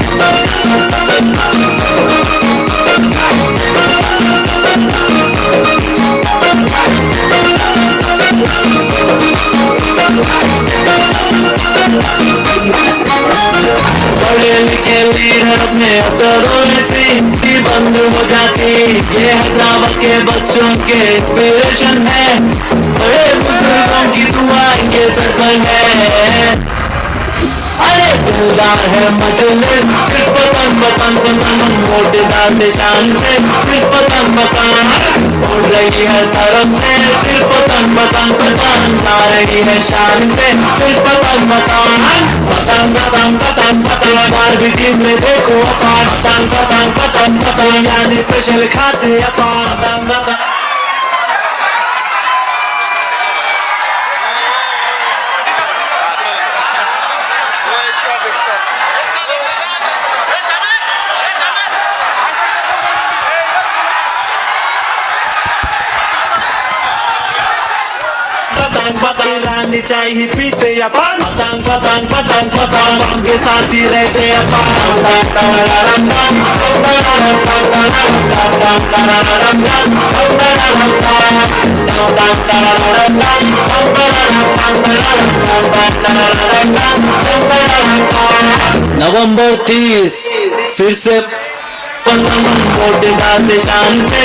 बड़े लिखे लीडर अपने असरों से भी बंद हो जाती, ये हैदराबाद के बच्चों के इंस्पिरेशन है, बड़े बुजुर्गों की दुआ इनके सर पर है। अरे दिलदार है मजलिस सिर्फ पतंग पतंग पतंग, वोट डालते शान से सिर्फ पतंग पतंग, उड़ रही है तरफ से सिर्फ पतंग पतंग पतंग, आ रही है शान से सिर्फ पतंग पतंग। पतंग पतंग पतंग पतंग, बार भी चीज में देखो अपार, पतंग पतंग पतंग पतंग, यानी स्पेशल खाते अपार, पतंग पतंग। पतंग पतंग रानी चाहिए पीते या पान, पतंग पतंग पतंग पतंग, उनके साथ ही रहते नवंबर 30 फिर से पतंग वोट डालते शान से